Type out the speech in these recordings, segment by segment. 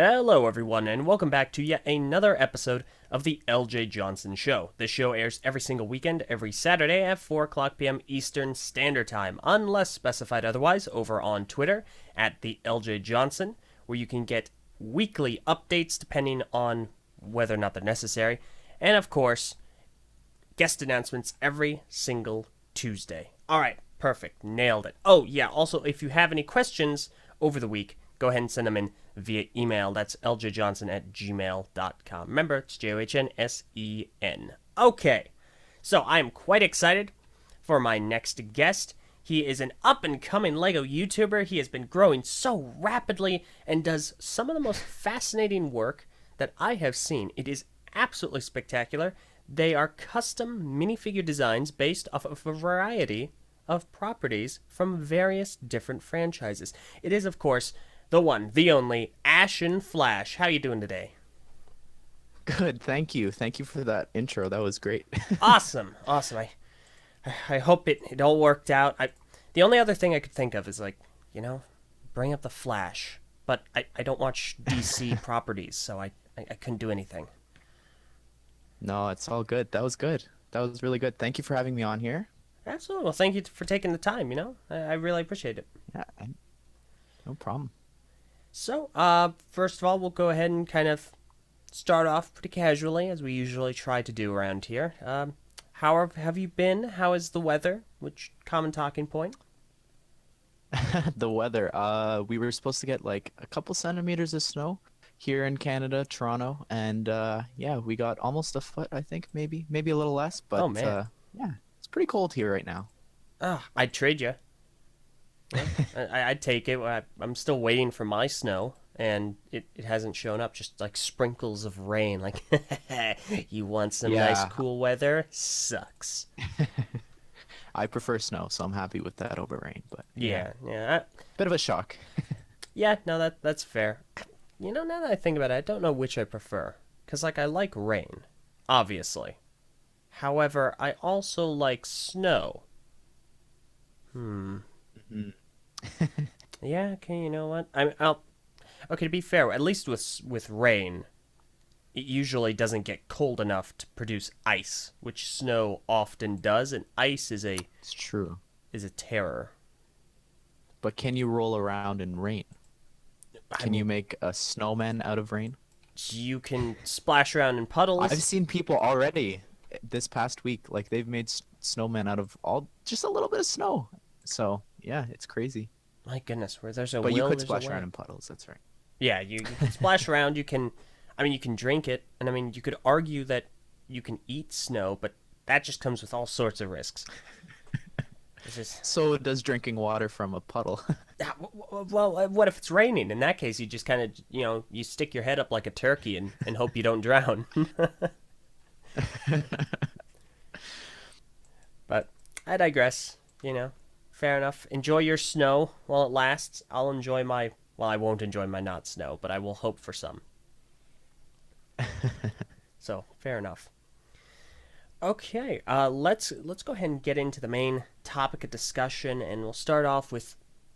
Hello, everyone, and welcome back to yet another episode of the Eljay Johnsen Show. This show airs every single weekend, every Saturday at 4 o'clock p.m. Eastern Standard Time, unless specified otherwise, over on Twitter at the Eljay Johnsen, where you can get weekly updates depending on whether or not they're necessary, and of course, guest announcements every single Tuesday. All right, perfect, nailed it. Oh, yeah, also, if you have any questions over the week, go ahead and send them in via email. That's ljjohnson@gmail.com. Remember, it's Johnsen. Okay, so I am quite excited for my next guest. He is an up-and-coming LEGO YouTuber. He has been growing so rapidly and does some of the most fascinating work that I have seen. It is absolutely spectacular. They are custom minifigure designs based off of a variety of properties from various different franchises. It is, of course, the one, the only, Ashnflash. How you doing today? Good, thank you. Thank you for that intro. That was great. Awesome, awesome. I hope it all worked out. The only other thing I could think of is like, bring up the Flash, but I don't watch DC properties, so I couldn't do anything. No, it's all good. That was good. That was really good. Thank you for having me on here. Absolutely. Well, thank you for taking the time. I really appreciate it. Yeah, no problem. So, first of all, we'll go ahead and kind of start off pretty casually, as we usually try to do around here. How have you been? How is the weather? Which common talking point? The weather. We were supposed to get like a couple centimeters of snow here in Canada, Toronto, and yeah, we got almost a foot, I think, maybe a little less, Oh but man, yeah, it's pretty cold here right now. I'd trade you. Yeah, I'd take it. I'm still waiting for my snow, and it hasn't shown up. Just like sprinkles of rain. Like, you want some nice Yeah, cool weather? Sucks. I prefer snow, so I'm happy with that over rain, but yeah, Yeah, yeah, bit of a shock. yeah. No, that's fair. Now that I think about it, I don't know which I prefer. Cause like I like rain, obviously. However, I also like snow. Hmm. Mhm. Yeah. Okay. You know what? I'll. Okay. To be fair, at least with rain, it usually doesn't get cold enough to produce ice, which snow often does, and ice It's true. is a terror. But can you roll around in rain? I Can you mean, make a snowman out of rain? you can splash around in I've puddles. seen people already this past week, like they've made snowmen out of all just a little bit of snow. So yeah, it's crazy. My goodness, where there's a But you will, could there's a splash around way. in puddles. That's right. Yeah, you can splash around. You can drink it, and I mean, you could argue that you can eat snow, but that just comes with all sorts of risks. It's just, So does drinking water from a puddle. well, what if it's raining? In that case, you just kind of, you stick your head up like a turkey and hope you don't drown. But I digress. Fair enough. Enjoy your snow while it lasts. I'll enjoy my. Well, I won't enjoy my not snow, but I will hope for some. So fair enough. Okay, let's go ahead and get into the main topic of discussion, and we'll start off with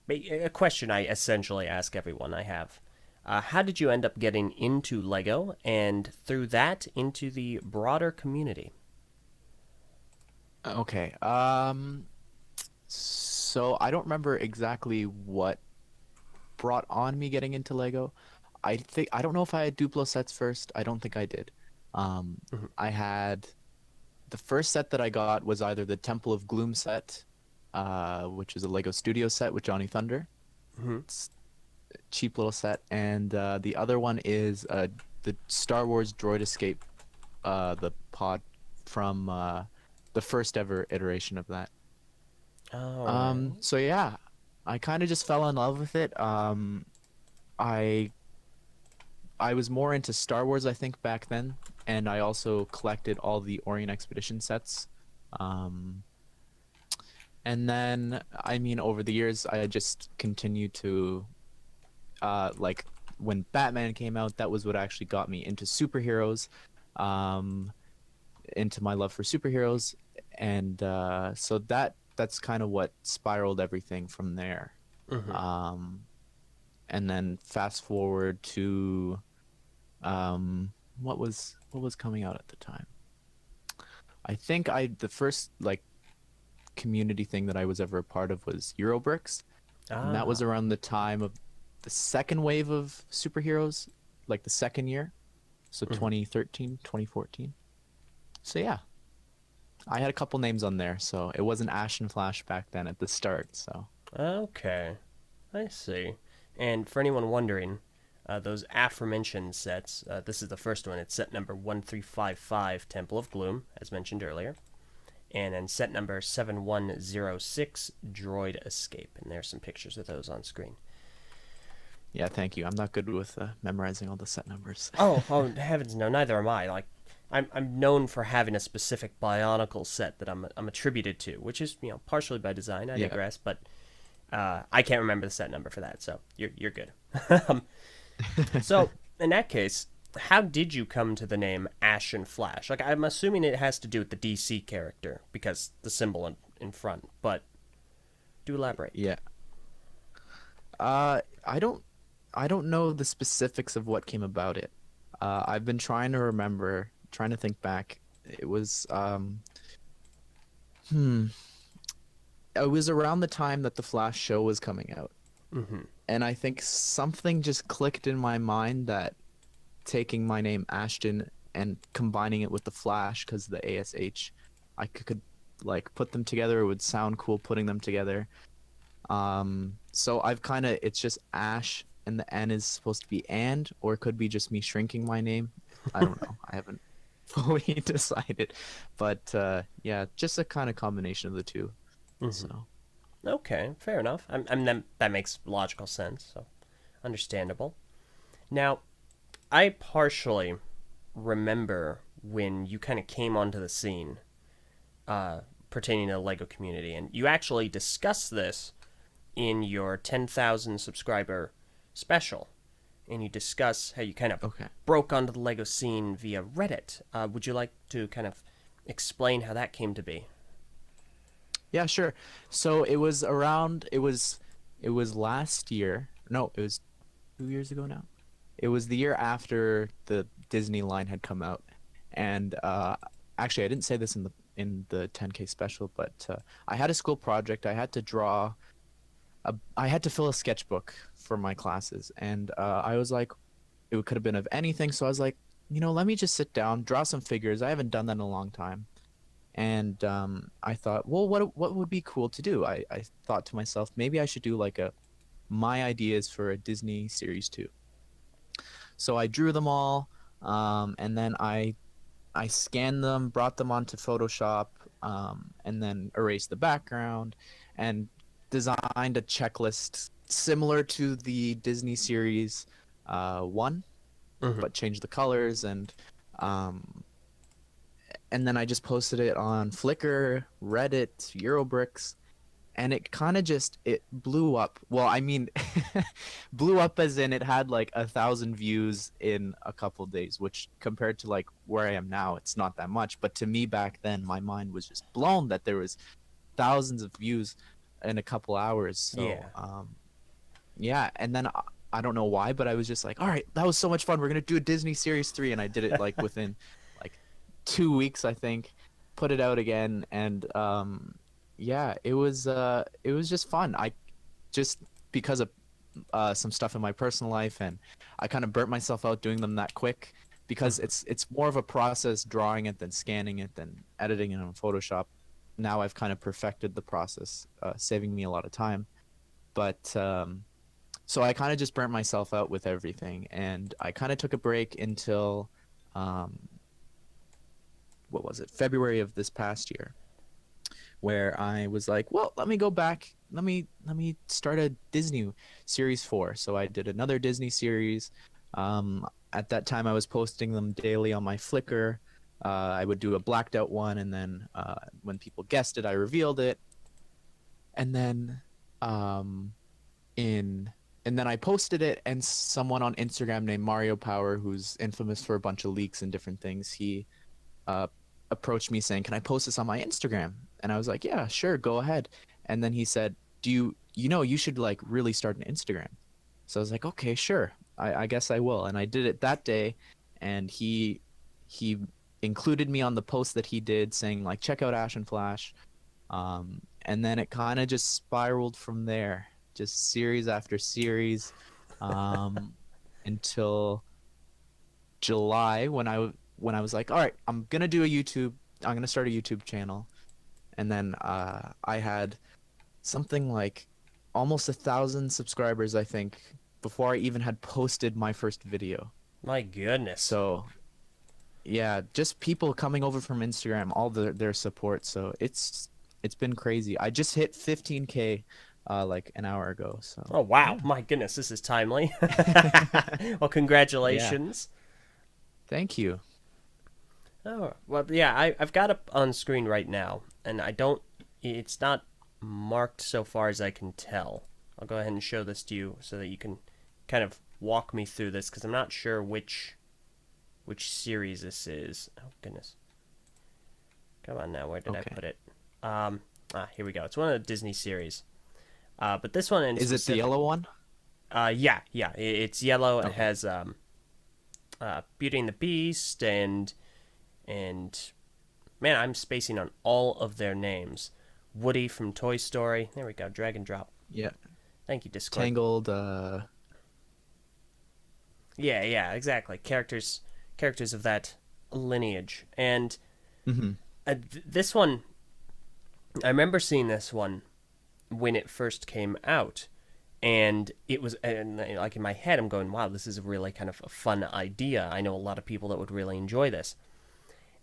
a question I essentially ask everyone I have. How did you end up getting into Lego, and through that into the broader community? Okay. So I don't remember exactly what brought on me getting into Lego. I don't know if I had Duplo sets first. I don't think I did. Mhm. I had the first set that I got was either the Temple of Gloom set, which is a Lego Studio set with Johnny Thunder. Mhm. It's a cheap little set, and the other one is the Star Wars Droid Escape, the pod from the first ever iteration of that. All right. So yeah, I kind of just fell in love with it. I I was more into Star Wars, I think, back then, and I also collected all the Orient Expedition sets. Um, and then, I mean, over the years, I just continued to, like, when Batman came out, that was what actually got me into superheroes, um, into my love for superheroes, and so that's kind of what spiraled everything from there. Mhm. Um, and then fast forward to what was coming out at the time. I think the first like community thing that I was ever a part of was Eurobricks, and that was Ah, around the time of the second wave of superheroes, like the second year, so mhm. 2013, 2014. So yeah, I had a couple names on there, so it wasn't Ashnflash back then at the start. So Okay. I see. And for anyone wondering, those aforementioned sets, this is the first one. It's set number 1355, Temple of Gloom, as mentioned earlier. And then set number 7106, Droid Escape. And there's some pictures of those on screen. yeah, thank you. I'm not good with memorizing all the set numbers. Oh, heavens no, neither am I. Like, I'm known for having a specific Bionicle set that I'm attributed to, which is, partially by design, I Yeah. digress, but I can't remember the set number for that, so you're good. So, in that case, how did you come to the name Ashnflash? Like, I'm assuming it has to do with the DC character because the symbol in front, but do elaborate. Yeah. I don't know the specifics of what came about it. I've been trying to remember, trying to think back. It was hmm, it was around the time that the Flash show was coming out. Mm-hmm. And I think something just clicked in my mind that taking my name Ashton and combining it with the Flash because the ASH, I could like put them together. It would sound cool putting them together. So it's just Ash and the N is supposed to be and, or it could be just me shrinking my name. I don't know. I haven't fully decided, but yeah, just a kind of combination of the two. Mm-hmm. So Okay, fair enough. That makes logical sense, so understandable. Now, I partially remember when you kind of came onto the scene uh, pertaining to the Lego community, and you actually discussed this in your 10,000 subscriber special, and you discuss how you kind of okay. broke onto the Lego scene via Reddit. Would you like to kind of explain how that came to be? Yeah, sure. So it was last year. No, it was 2 years ago now. It was the year after the Disney line had come out. And actually I didn't say this in the 10K special, but I had a school project. I had to fill a sketchbook for my classes, and I was like, it could have been of anything. So I was like, let me just sit down, draw some figures. I haven't done that in a long time. And I thought, well, what would be cool to do? I thought to myself, maybe I should do like my ideas for a Disney series too. So I drew them all, and then I scanned them, brought them onto Photoshop, and then erased the background, and designed a checklist similar to the Disney series one, Mm-hmm. but changed the colors um, and then I just posted it on Flickr, Reddit, Eurobricks, and it kind of just it blew up. Well, I mean, blew up as in it had like 1,000 views in a couple days, which compared to like where I am now, it's not that much. But to me back then, my mind was just blown that there was thousands of views in a couple hours. So Yeah. yeah, and then I don't know why, but I was just like, all right, that was so much fun. We're gonna do a Disney Series 3, and I did it like within like 2 weeks, I think. Put it out again, and yeah, it was just fun. I just because of some stuff in my personal life, and I kind of burnt myself out doing them that quick because Mm-hmm. it's more of a process drawing it than scanning it than editing it on Photoshop. Now I've kind of perfected the process, saving me a lot of time. But so I kind of just burnt myself out with everything, and I kind of took a break until um, what was it, February of this past year, where I was like, well, let me go back. Let me start a Disney series 4. So I did another Disney series. At that time, I was posting them daily on my Flickr. I would do a blacked out one, and then when people guessed it, I revealed it, and then um, in and then I posted it, and someone on Instagram named Mario Power, who's infamous for a bunch of leaks and different things, he uh, approached me saying, "Can I post this on my Instagram?" And I was like, "Yeah, sure, go ahead." And then he said, "Do you should like really start an Instagram?" So I was like, okay, sure, I guess I will. And I did it that day, and he included me on the post that he did saying like, check out Ashnflash. And then it kind of just spiraled from there, just series after series, um, until July when I was like, all right, I'm gonna do a YouTube. I'm gonna start a YouTube channel, and then I had something like almost 1,000 subscribers, I think, before I even had posted my first video. My goodness. So yeah, just people coming over from Instagram, all their support. So it's been crazy. I just hit 15K like an hour ago. So Oh wow, yeah. my goodness, this is timely. Well, Yeah. congratulations. Thank you. Oh well, yeah, I've got it on screen right now, and I don't. It's not marked so far as I can tell. I'll go ahead and show this to you so that you can kind of walk me through this because I'm not sure which series this is. Oh goodness, come on now, where did I Okay. put it? Here we go. It's one of the Disney series. But this one in Is it the specific. yellow one? Yeah. It's yellow. It Okay. has Beauty and the Beast and man, I'm spacing on all of their names. Woody from Toy Story. There we go. Drag and drop. Yeah. Thank you, Discord. Tangled. Yeah, exactly. Characters of that lineage. And Hmm. this one, I remember seeing this one when it first came out, and it was and like in my head, I'm going, "Wow, this is a really kind of a fun idea. I know a lot of people that would really enjoy this."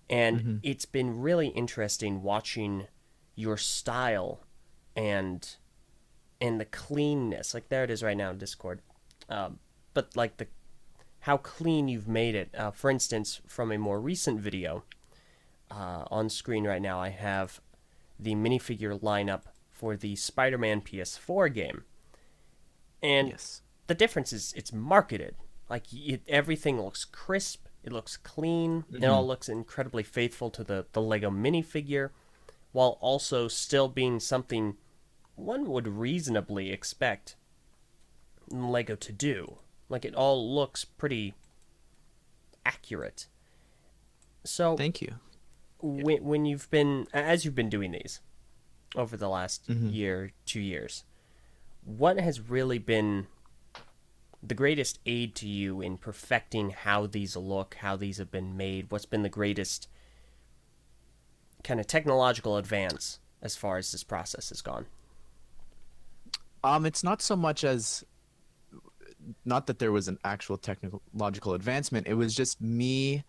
And Hmm. it's been really interesting watching your style and and the cleanness. Like there it is right now in Discord. But like the how clean you've made it. For instance, from a more recent video on screen right now, I have the minifigure lineup for the Spider-Man PS4 game, and Yes. the difference is it's marketed. Everything looks crisp. It looks clean. It Hmm. all looks incredibly faithful to the Lego minifigure, while also still being something one would reasonably expect Lego to do. Like it all looks pretty accurate. So Thank you. Yeah. when you've been as you've been doing these over the last Hmm. year, 2 years, what has really been the greatest aid to you in perfecting how these look, how these have been made? What's been the greatest kind of technological advance as far as this process has gone? It's not so much as not that there was an actual technological advancement. It was just me.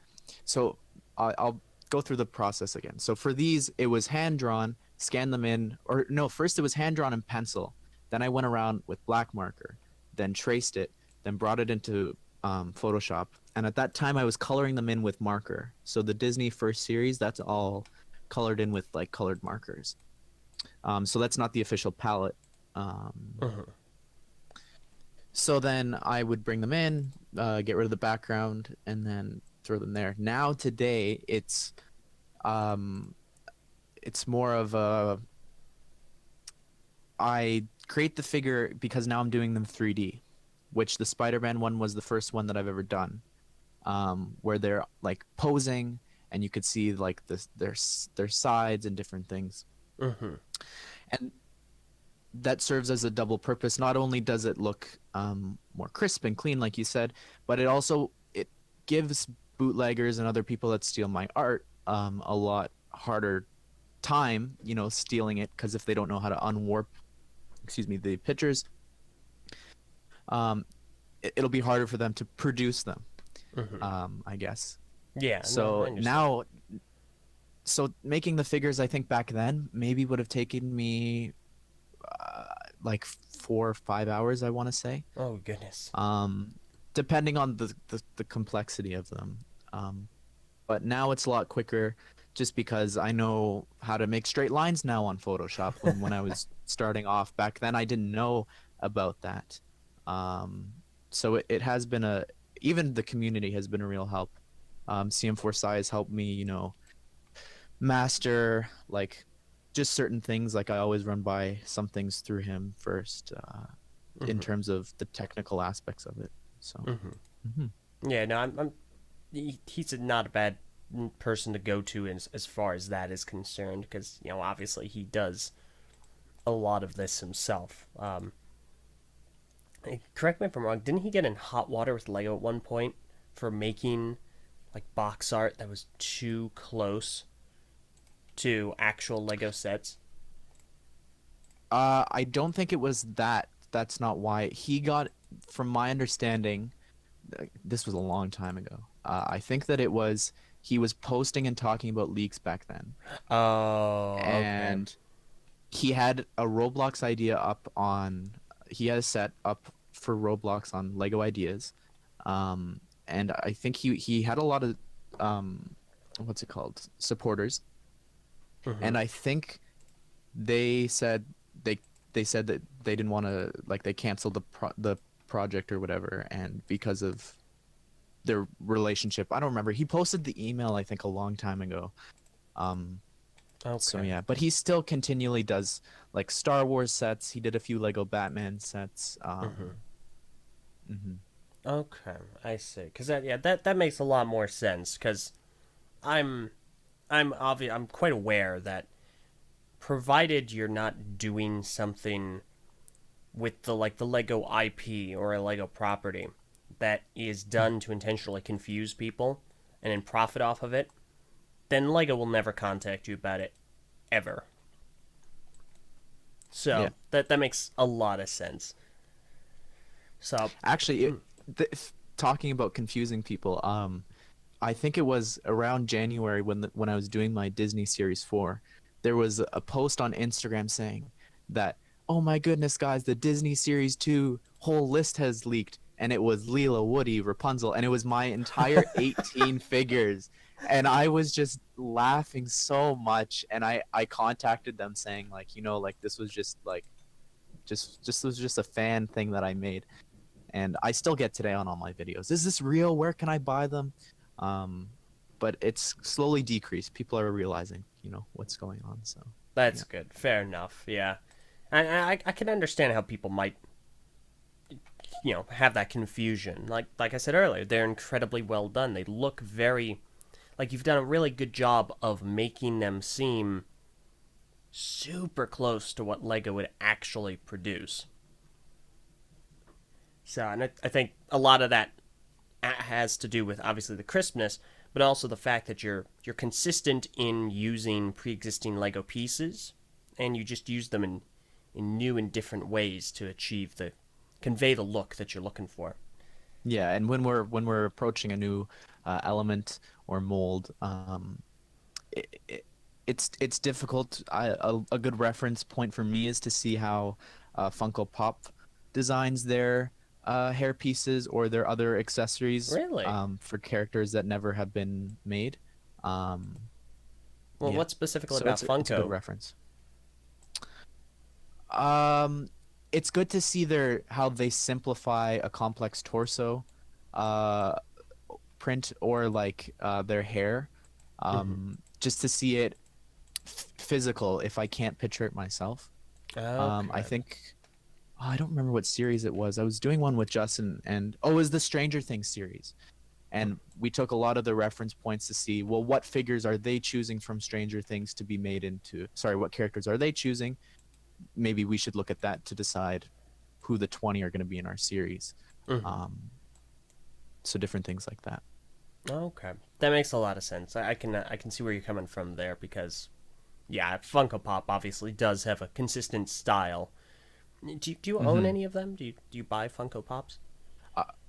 So I'll go through the process again. So for these, it was hand drawn, scan them in, or no, first it was hand drawn in pencil. Then I went around with black marker, then traced it, then brought it into Photoshop. And at that time, I was coloring them in with marker. So the Disney first series, that's all colored in with like colored markers. So that's not the official palette. Um, Mhm. so then I would bring them in, get rid of the background, and then throw them there. Now today, um, it's more of a I create the figure because now I'm doing them 3D, which the Spider-Man one was the first one that I've ever done, where they're like posing and you could see like their sides and different things. Mhm. And that serves as a double purpose. Not only does it look more crisp and clean, like you said, but it gives bootleggers and other people that steal my art a lot harder time, stealing it because if they don't know how to unwarp, excuse me, the pictures, um, it'll be harder for them to produce them. Mhm. I guess. Yeah, no, I So understand. now, so making the figures, I think back then maybe would have taken me uh, like 4 or 5 hours, I want to say, Oh goodness. um, depending on the complexity of them. Um, but now it's a lot quicker just because I know how to make straight lines now on Photoshop. When I was starting off back then, I didn't know about that. Um, so it has been even the community has been a real help. CM4 Sci has helped me, master like just certain things. Like I always run by some things through him first. in terms of the technical aspects of it. So, hmm Yeah, no, he's not a bad person to go to as far as that is concerned, because obviously he does a lot of this himself. Correct me if I'm wrong. Didn't he get in hot water with Lego at one point for making like box art that was too close to actual Lego sets? I don't think it was that. That's not why he got. From my understanding, this was a long time ago. I think that it was he was posting and talking about leaks back then, Oh, okay. and he had a Roblox idea up on. He had a set up for Roblox on Lego Ideas, and I think he had a lot of what's it called, supporters, Mm-hmm. and I think they said they they said that they didn't want to, like, they canceled the project or whatever, and because of their relationship, I don't remember. He posted the email I think a long time ago. Um, so Okay. yeah, but he still continually does like Star Wars sets. He did a few Lego Batman sets. Mm-hmm. Mhm. Okay, I see. Because that makes a lot more sense. Because I'm I'm quite aware that provided you're not doing something with the Lego IP or a Lego property that is done to intentionally confuse people and then profit off of it, then Lego will never contact you about it ever. Yeah. So that makes a lot of sense. So, Actually, talking about confusing people, I think it was around January when I was doing my Disney Series 4, there was a post on Instagram saying that, "Oh my goodness, guys, the Disney Series 2 whole list has leaked." And it was Leela, Woody, Rapunzel, and it was my entire 18 figures. And I was just laughing so much, and I contacted them saying, like, like, this was just like just was just a fan thing that I made, and I still get today on all my videos. Is this real? Where can I buy them? Um, but it's slowly decreased. People are realizing, what's going on. So that's yeah. good. Fair enough. Yeah. I can understand how people might have that confusion. Like I said earlier, they're incredibly well done. They look very like you've done a really good job of making them seem super close to what Lego would actually produce. So, and I think a lot of that has to do with obviously the crispness, but also the fact that you're consistent in using pre-existing Lego pieces, and you just use them in new and different ways to achieve the convey the look that you're looking for. Yeah, and when we're approaching a new element or mold, it's difficult. A good reference point for me is to see how Funko Pop designs their hair pieces or their other accessories Really? for characters that never have been made. Um, Well, yeah, what specifically so about it's a good Funko? reference. Um, it's good to see their how they simplify a complex torso uh, print, or like their hair, Mm-hmm. just to see it physical if I can't picture it myself. I Okay. think, I don't remember what series it was. I was doing one with Justin, and it was the Stranger Things series. And we took a lot of the reference points to see, well, what figures are they choosing from Stranger Things to be made into, sorry, what characters are they choosing? Maybe we should look at that to decide who the 20 are going to be in our series. Mm-hmm. Um, so different things like that. Okay, that makes a lot of sense. I can see where you're coming from there because yeah, Funko Pop obviously does have a consistent style. Do you own Hmm any of them? Do you buy Funko Pops?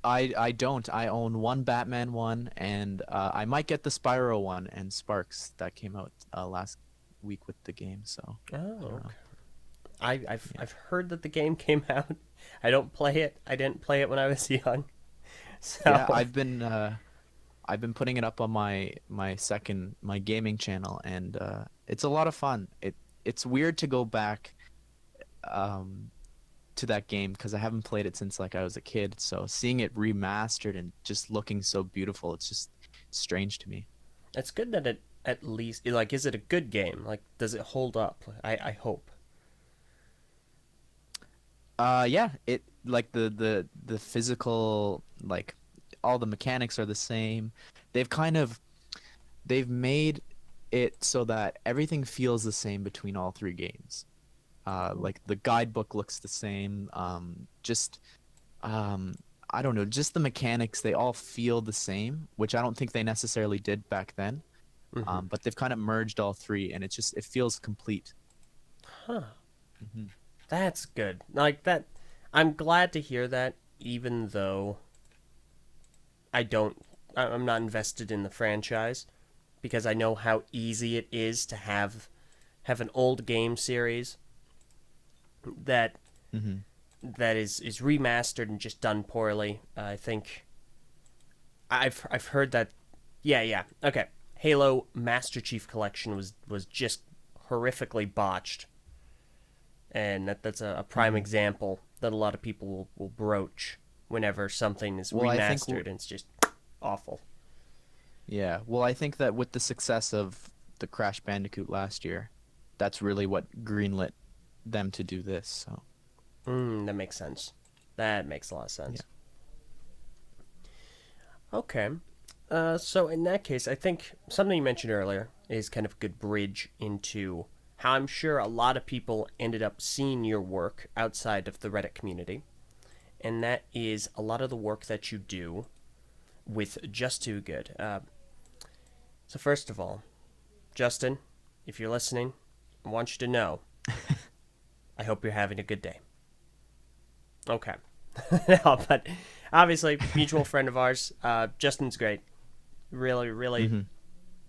I don't. I own one Batman one, and I might get the Spyro one and Sparks that came out last week with the game. So I Oh, don't know. okay. I've Yeah, I've heard that the game came out. I don't play it. I didn't play it when I was young. yeah. So I've been putting it up on my gaming channel, and it's a lot of fun. It's weird to go back um to that game because I haven't played it since like I was a kid. So seeing it remastered and just looking so beautiful, it's just strange to me. it's good that it at least like is it a good game? Like does it hold up? I hope. Yeah, like the physical, like all the mechanics are the same. They've kind of they've made it so that everything feels the same between all three games. Like the guidebook looks the same. Just um, I don't know, just the mechanics, they all feel the same, which I don't think they necessarily did back then. Hmm. But they've kind of merged all three, and it feels complete. Huh. Hmm. That's good. Like that, I'm glad to hear that. Even though I don't, I'm not invested in the franchise because I know how easy it is to have an old game series that Hmm. is remastered and just done poorly. I think I've heard that. Yeah, yeah. Okay. Halo Master Chief Collection was just horrifically botched, and that's a prime Hmm. example that a lot of people will broach whenever something is Well, I think remastered and it's just awful. yeah. Well, I think that with the success of the Crash Bandicoot last year, that's really what greenlit them to do this. So That makes sense. That makes a lot of yeah. sense. Okay. So in that case, I think something you mentioned earlier is kind of a good bridge into how I'm sure a lot of people ended up seeing your work outside of the Reddit community, and that is a lot of the work that you do with Just Too Good. So first of all, Justin, if you're listening, I want you to know I hope you're having a good day. Okay. No, but obviously, mutual friend of ours. Justin's great. Really, really Hmm.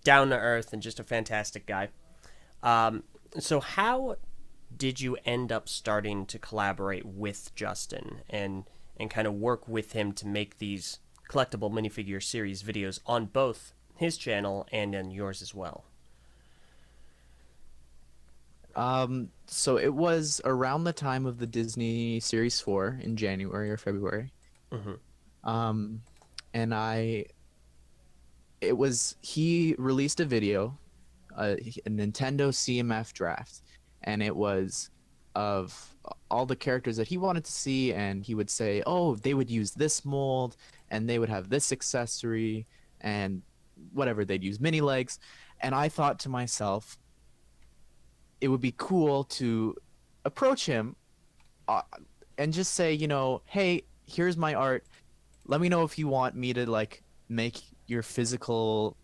down to earth and just a fantastic guy. Um, so how did you end up starting to collaborate with Justin and kind of work with him to make these collectible minifigure series videos on both his channel and on yours as well? So it was around the time of the Disney Series 4 in January or February. Mm-hmm. Um, and it was, he released a video, a Nintendo CMF draft, and it was of all the characters that he wanted to see, and he would say, oh, they would use this mold, and they would have this accessory, and whatever, they'd use mini legs. And I thought to myself, it would be cool to approach him, uh, and just say, hey, here's my art. Let me know if you want me to like make your physical.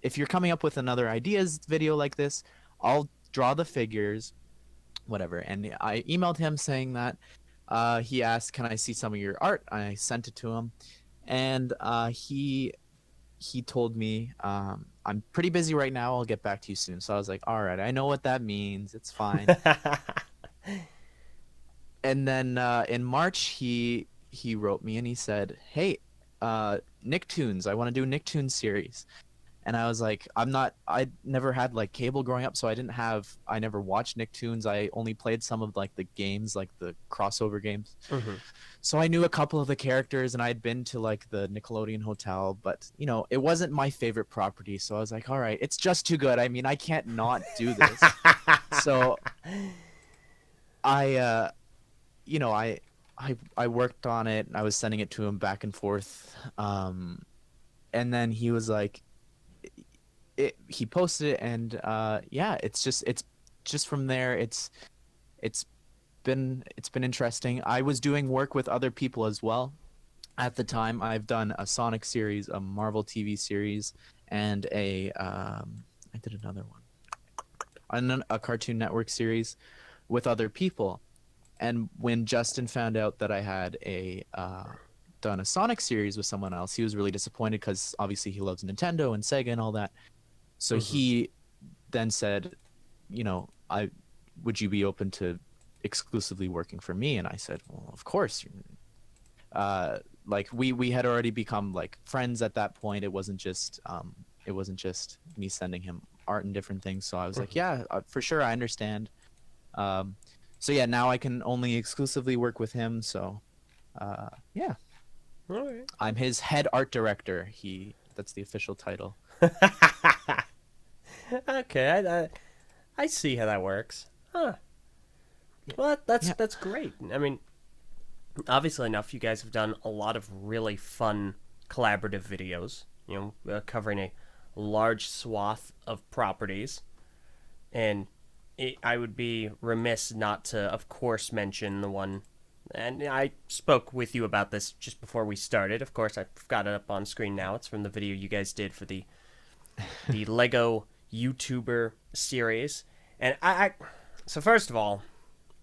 If you're coming up with another ideas video like this, I'll draw the figures, whatever. And I emailed him saying that. He asked, "Can I see some of your art?" I sent it to him, and he told me, "I'm pretty busy right now. I'll get back to you soon." So I was like, "All right, I know what that means. It's fine." And then in March he wrote me and he said, "Hey, Nicktoons, I want to do a Nicktoons series." And I was like, I never had like cable growing up, so I never watched Nicktoons. I only played some of like the games, like the crossover games. Mm-hmm. So I knew a couple of the characters and I'd been to like the Nickelodeon hotel, but it wasn't my favorite property. So I was like, all right, it's just too good. I mean, I can't not do this. So I you know, I worked on it. I was sending it to him back and forth. And then he was like, he posted it, and yeah, it's just from there. It's it's been interesting. I was doing work with other people as well. At the time, I've done a Sonic series, a Marvel TV series, and I did another one, a Cartoon Network series with other people. And when Justin found out that I had a done a Sonic series with someone else, he was really disappointed because obviously he loves Nintendo and Sega and all that. So Mm-hmm. he then said, I would you be open to exclusively working for me? And I said, well, of course. Like we had already become like friends at that point. It wasn't just me sending him art and different things. So I was like, Mm-hmm. yeah, for sure, I understand. Um, so yeah, now I can only exclusively work with him. So yeah, All right. I'm his head art director. That's the official title. Okay, I see how that works. Huh. Yeah, Well, that's yeah, that's great. I mean, Obviously enough, you guys have done a lot of really fun collaborative videos, covering a large swath of properties. And I would be remiss not to, of course, mention the one. And I spoke with you about this just before we started. Of course, I've got it up on screen now. It's from the video you guys did for the Lego YouTuber series. And so first of all,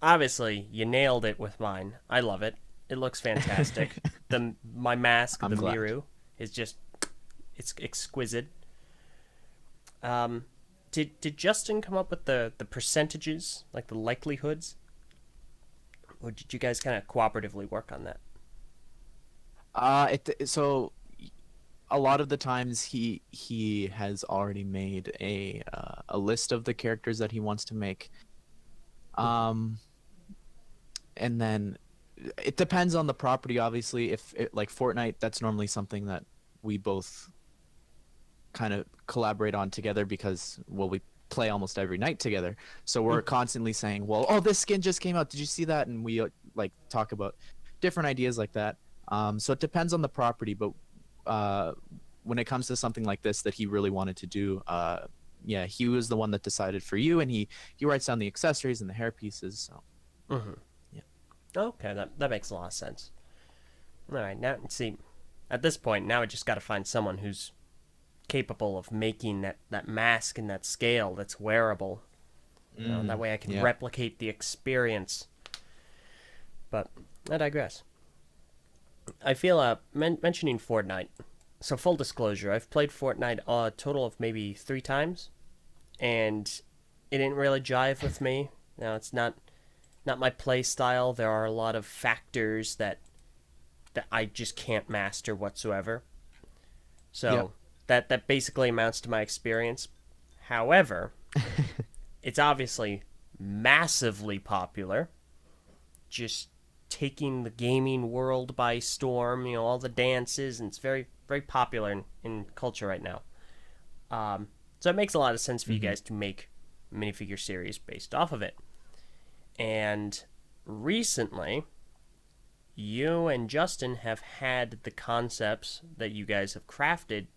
obviously you nailed it with mine. I love it. It looks fantastic. My mask, I'm the glad. Miru, is just it's exquisite. Did Justin come up with the percentages, like the likelihoods, or did you guys kind of cooperatively work on that? So a lot of the times he has already made a list of the characters that he wants to make. Um, and then it depends on the property, obviously. If it, like Fortnite, that's normally something that we both kind of collaborate on together because, well, we play almost every night together. So we're constantly saying, well, oh, this skin just came out. Did you see that? And we like talk about different ideas like that. So it depends on the property, but when it comes to something like this that he really wanted to do, yeah, he was the one that decided for you, and he writes down the accessories and the hair pieces. So Mm-hmm. yeah. Okay, that makes a lot of sense. All right, now see, at this point, now I just got to find someone who's capable of making that mask and that scale that's wearable. That way I can Yeah. replicate the experience. But I digress. I feel mentioning Fortnite. So full disclosure, I've played Fortnite a total of maybe 3 times, and it didn't really jive with me. Now it's not my play style. There are a lot of factors that I just can't master whatsoever. Yep. So that basically amounts to my experience. However, it's obviously massively popular, just taking the gaming world by storm. All the dances, and it's very very popular in culture right now. So it makes a lot of sense for you guys to make a minifigure series based off of it. And recently, you and Justin have had the concepts that you guys have crafted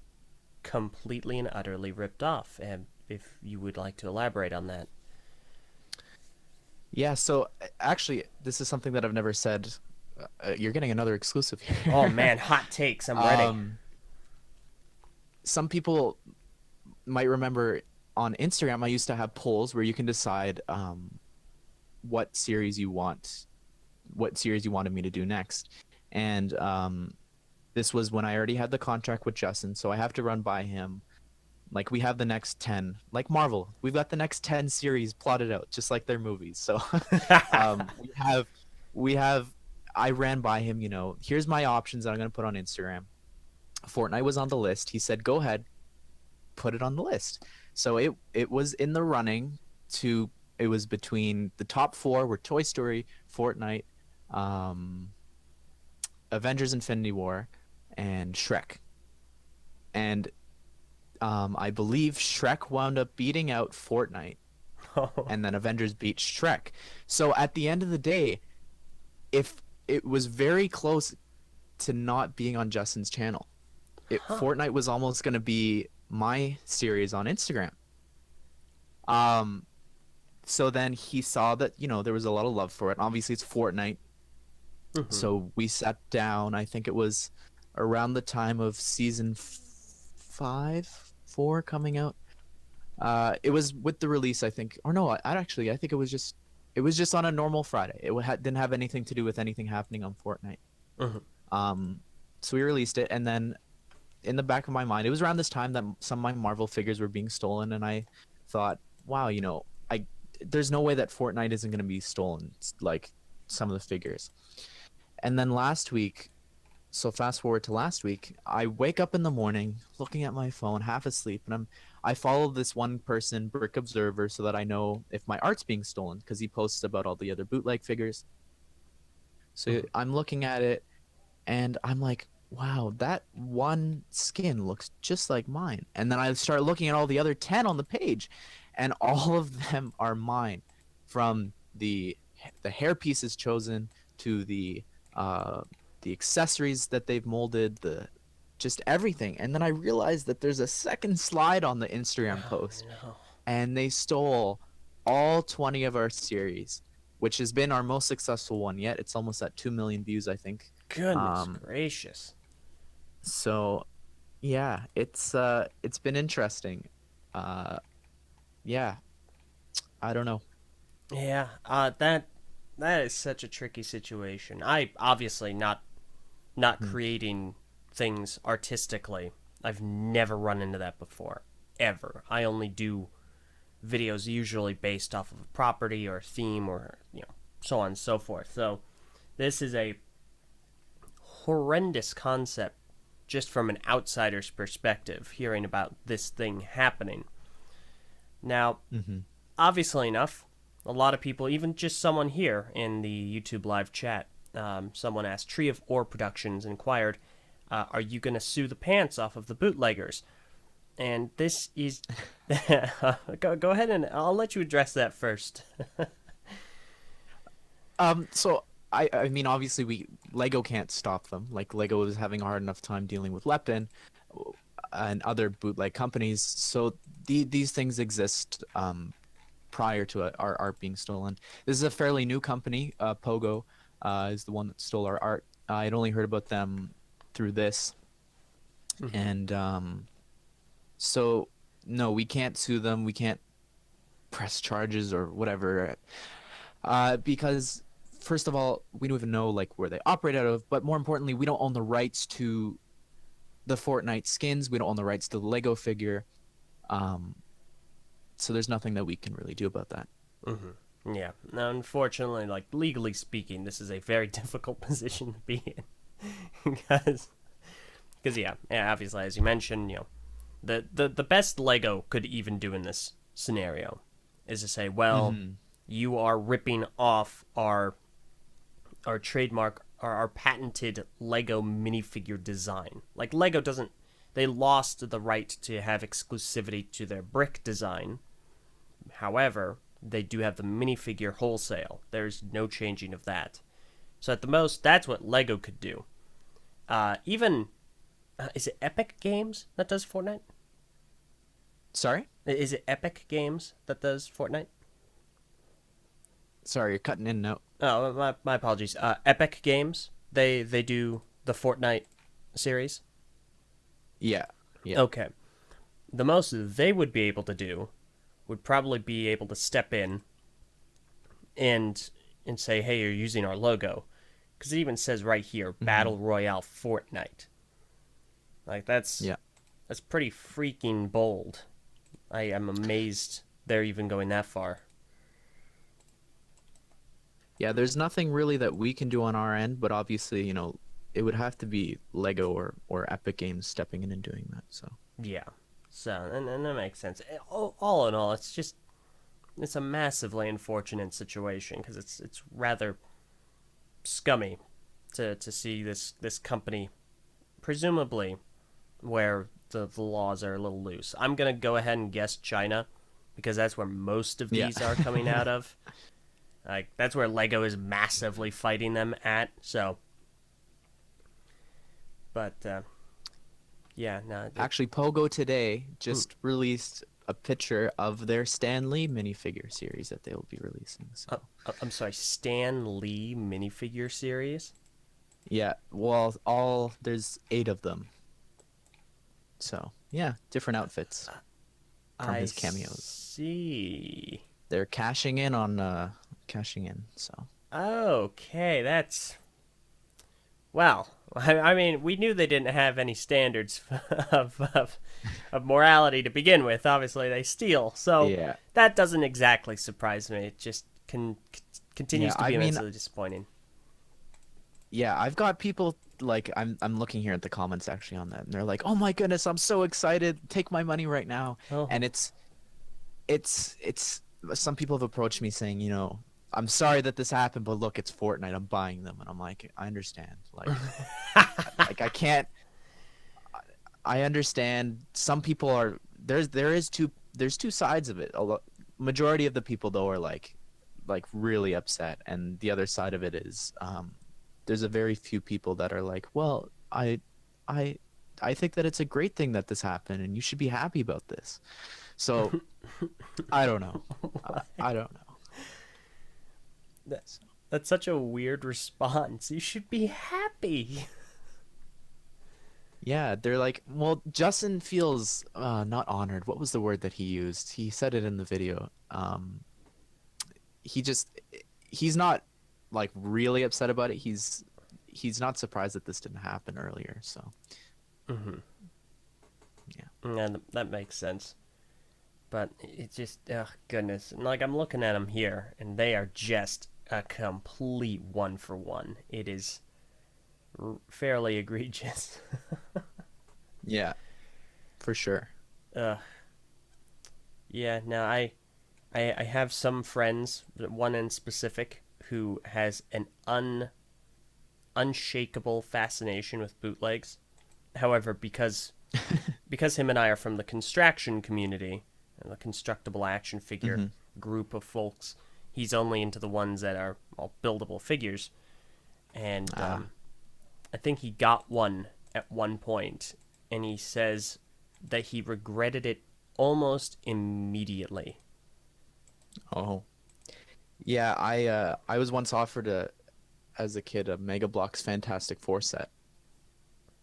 completely and utterly ripped off. And if you would like to elaborate on that. Yeah, so actually, this is something that I've never said. You're getting another exclusive Oh here. man, hot takes. I'm ready. um, some people might remember on Instagram, I used to have polls where you can decide what series you want, what series you wanted me to do next. And this was when I already had the contract with Justin, so I have to run by him. Like we have the next 10, like Marvel, we've got the next 10 series plotted out, just like their movies. So we have, I ran by him, here's my options that I'm going to put on Instagram. Fortnite was on the list. He said, go ahead, put it on the list. So it was in the running to, it was between the top four were Toy Story, Fortnite, um, Avengers Infinity War, and Shrek. And I believe Shrek wound up beating out Fortnite, Oh, and then Avengers beat Shrek. So at the end of the day, if it was very close to not being on Justin's channel, huh. Fortnite was almost going to be my series on Instagram. Um, so then he saw that, there was a lot of love for it. Obviously, it's Fortnite. Mm-hmm. So we sat down. I think it was around the time of season 4 coming out. It was with the release, I think, or no, I think it was just on a normal Friday. It didn't have anything to do with anything happening on Fortnite. Mm-hmm. Um, so we released it, and then in the back of my mind, it was around this time that some of my Marvel figures were being stolen, and I thought, wow, I there's no way that Fortnite isn't going to be stolen, like some of the figures. And then last week, so fast forward to last week, I wake up in the morning looking at my phone, half asleep, and I follow this one person, Brick Observer, so that I know if my art's being stolen because he posts about all the other bootleg figures. So Mm-hmm. I'm looking at it, and I'm like, wow, that one skin looks just like mine. And then I start looking at all the other 10 on the page, and all of them are mine, from the hair pieces chosen to the uh, the accessories that they've molded, the just everything. And then I realized that there's a second slide on the Instagram Oh post, no. and they stole all 20 of our series, which has been our most successful one yet. It's almost at 2 million views, I think. Goodness Um, gracious. so yeah, it's been interesting. Uh, yeah, I don't know. Yeah, that is such a tricky situation. I obviously not Hmm. creating things artistically. I've never run into that before, ever. I only do videos usually based off of a property or a theme or so on and so forth. So this is a horrendous concept just from an outsider's perspective, hearing about this thing happening. Now, Hmm. obviously enough, a lot of people, even just someone here in the YouTube live chat, someone asked, Tree of Ore Productions inquired, are you going to sue the pants off of the bootleggers? And this is. Go ahead and I'll let you address that first. So I mean, obviously we Lego can't stop them. Like Lego is having a hard enough time dealing with Lepton and other bootleg companies. So these things exist prior to our art being stolen. This is a fairly new company. Pogo is the one that stole our art. I'd only heard about them through this, Mm-hmm. and so no, we can't sue them. We can't press charges or whatever, because first of all, we don't even know like where they operate out of. But more importantly, we don't own the rights to the Fortnite skins. We don't own the rights to the Lego figure. Um, so there's nothing that we can really do about that. Mm-hmm. Yeah. Now, unfortunately, like legally speaking, this is a very difficult position to be in because yeah, obviously, as you mentioned, the best Lego could even do in this scenario is to say, well, Hmm. you are ripping off our trademark, our patented Lego minifigure design. Like Lego doesn't, they lost the right to have exclusivity to their brick design. However, they do have the minifigure wholesale. There's no changing of that. So at the most, that's what Lego could do. Even is it Epic Games that does Fortnite? Sorry? Is it Epic Games that does Fortnite? Sorry, you're cutting in and out. Oh, my apologies. Epic Games. They do the Fortnite series. Yeah. Yeah. Okay. The most they would be able to do would probably be able to step in and say, "Hey, you're using our logo," because it even says right here, Hmm. "Battle Royale Fortnite." Like Yeah. that's pretty freaking bold. I am amazed they're even going that far. Yeah, there's nothing really that we can do on our end, but obviously, it would have to be Lego or Epic Games stepping in and doing that. So, Yeah. So, and that makes sense. All in all, it's a massively unfortunate situation because it's rather scummy to see this company presumably where the laws are a little loose. I'm gonna go ahead and guess China because that's where most of yeah. these are coming out of. Like that's where Lego is massively fighting them at. So, but yeah, no. Actually, Pogo today Hmm. just released a picture of their Stan Lee minifigure series that they will be releasing. So, I'm sorry, Stan Lee minifigure series. yeah, well, all there's 8 of them. So, yeah, different outfits from I his cameos. see. They're cashing in. So, Okay, that's well. I mean, we knew they didn't have any standards of morality to begin with. Obviously, they steal, so yeah. that doesn't exactly surprise me. It just Yeah, continues to I be mean, immensely disappointing. yeah, I've got people like I'm looking here at the comments actually on that, and they're like, "Oh my goodness, I'm so excited! Take my money right now!" Oh, And it's some people have approached me saying, "I'm sorry that this happened, but look, it's Fortnite. I'm buying them." And I'm like, "I understand. Like I can't. I understand. Some people are there's two sides of it. Majority of the people though are like really upset, and the other side of it is there's a very few people that are like, well, I I think that it's a great thing that this happened and you should be happy about this. So I don't know. I don't know. That, So, that's such a weird response. You should be happy. yeah, they're like, well, Justin feels not honored. What was the word that he used? He said it in the video. He just he's not like really upset about it. He's not surprised that this didn't happen earlier. So Mm-hmm. yeah. And that makes sense. But it's just, oh, goodness. And, like, I'm looking at them here, and they are just a complete one for one. It is fairly egregious. Yeah, for sure. uh, yeah, no, I have some friends, one in specific, who has an unshakable fascination with bootlegs. However, because him and I are from the construction community, and the constructible action figure Hmm. group of folks, he's only into the ones that are all buildable figures. And Ah, I think he got one at one point, and he says that he regretted it almost immediately. oh. Yeah, I was once offered a as a kid a Mega Bloks Fantastic Four set,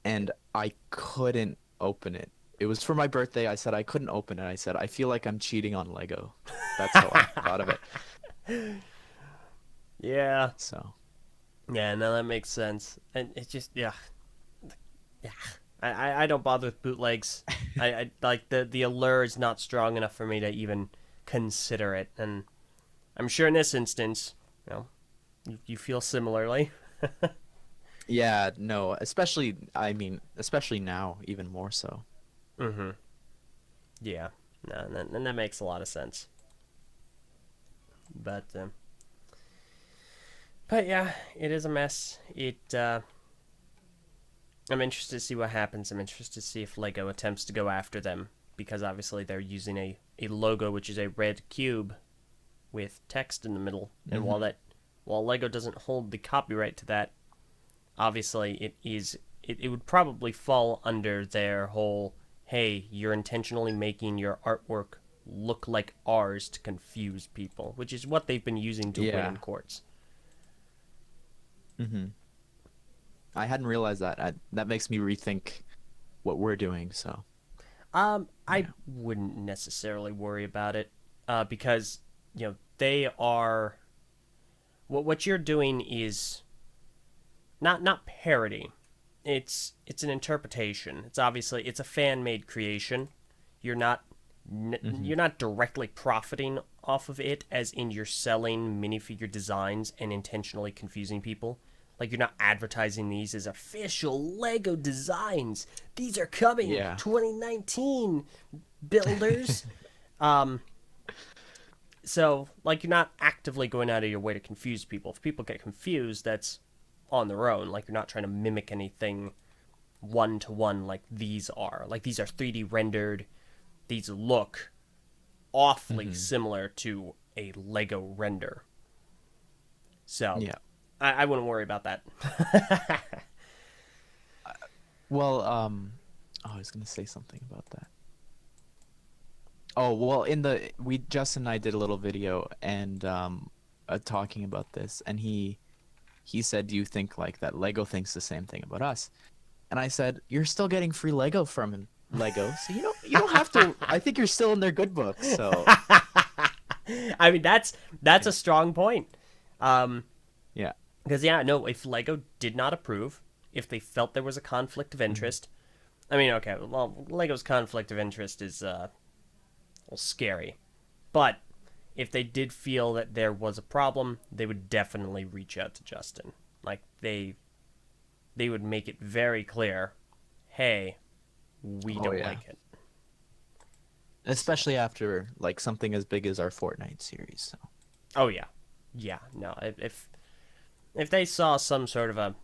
and I couldn't open it. It was for my birthday. I said I couldn't open it. I said I feel like I'm cheating on Lego. That's how I thought of it. Yeah, So, yeah, no, that makes sense. And it's just, yeah, yeah. I don't bother with bootlegs. I like the allure is not strong enough for me to even consider it, and I'm sure in this instance, you feel similarly. yeah, no, especially I mean, especially now even more so. Mm-hmm. Yeah, no, and that makes a lot of sense. But yeah, it is a mess. I'm interested to see what happens. I'm interested to see if Lego attempts to go after them because obviously they're using a logo which is a red cube with text in the middle, and Hmm. while Lego doesn't hold the copyright to that, obviously it would probably fall under their whole, hey, you're intentionally making your artwork look like ours to confuse people, which is what they've been using to win in Yeah. courts. Hmm. I hadn't realized that. That makes me rethink what we're doing. So, I yeah. wouldn't necessarily worry about it, because they are what you're doing is not parody. It's an interpretation. It's a fan made creation. You're not Hmm. you're not directly profiting off of it, as in you're selling minifigure designs and intentionally confusing people. Like, you're not advertising these as official Lego designs. These are coming Yeah. 2019 builders. Um, so, like, you're not actively going out of your way to confuse people. If people get confused, that's on their own. Like, you're not trying to mimic anything one to one like these are. Like, these are 3D rendered. These look awfully Hmm. similar to a Lego render. So, Yeah. I wouldn't worry about that. Well, oh, I was gonna say something about that. Oh, well, in the we Justin and I did a little video and talking about this, and he said, "Do you think like that Lego thinks the same thing about us?" And I said, "You're still getting free Lego from Lego, so you don't have to. I think you're still in their good books." So I mean, that's a yeah, strong point. Um, yeah. because yeah, no, if Lego did not approve, if they felt there was a conflict of Hmm. interest, I mean, okay, well, Lego's conflict of interest is well, scary, but if they did feel that there was a problem, they would definitely reach out to Justin. Like, they would make it very clear, hey, we Oh don't yeah. like it. So, Especially after like something as big as our Fortnite series. So oh yeah, yeah, no, if they saw some sort of a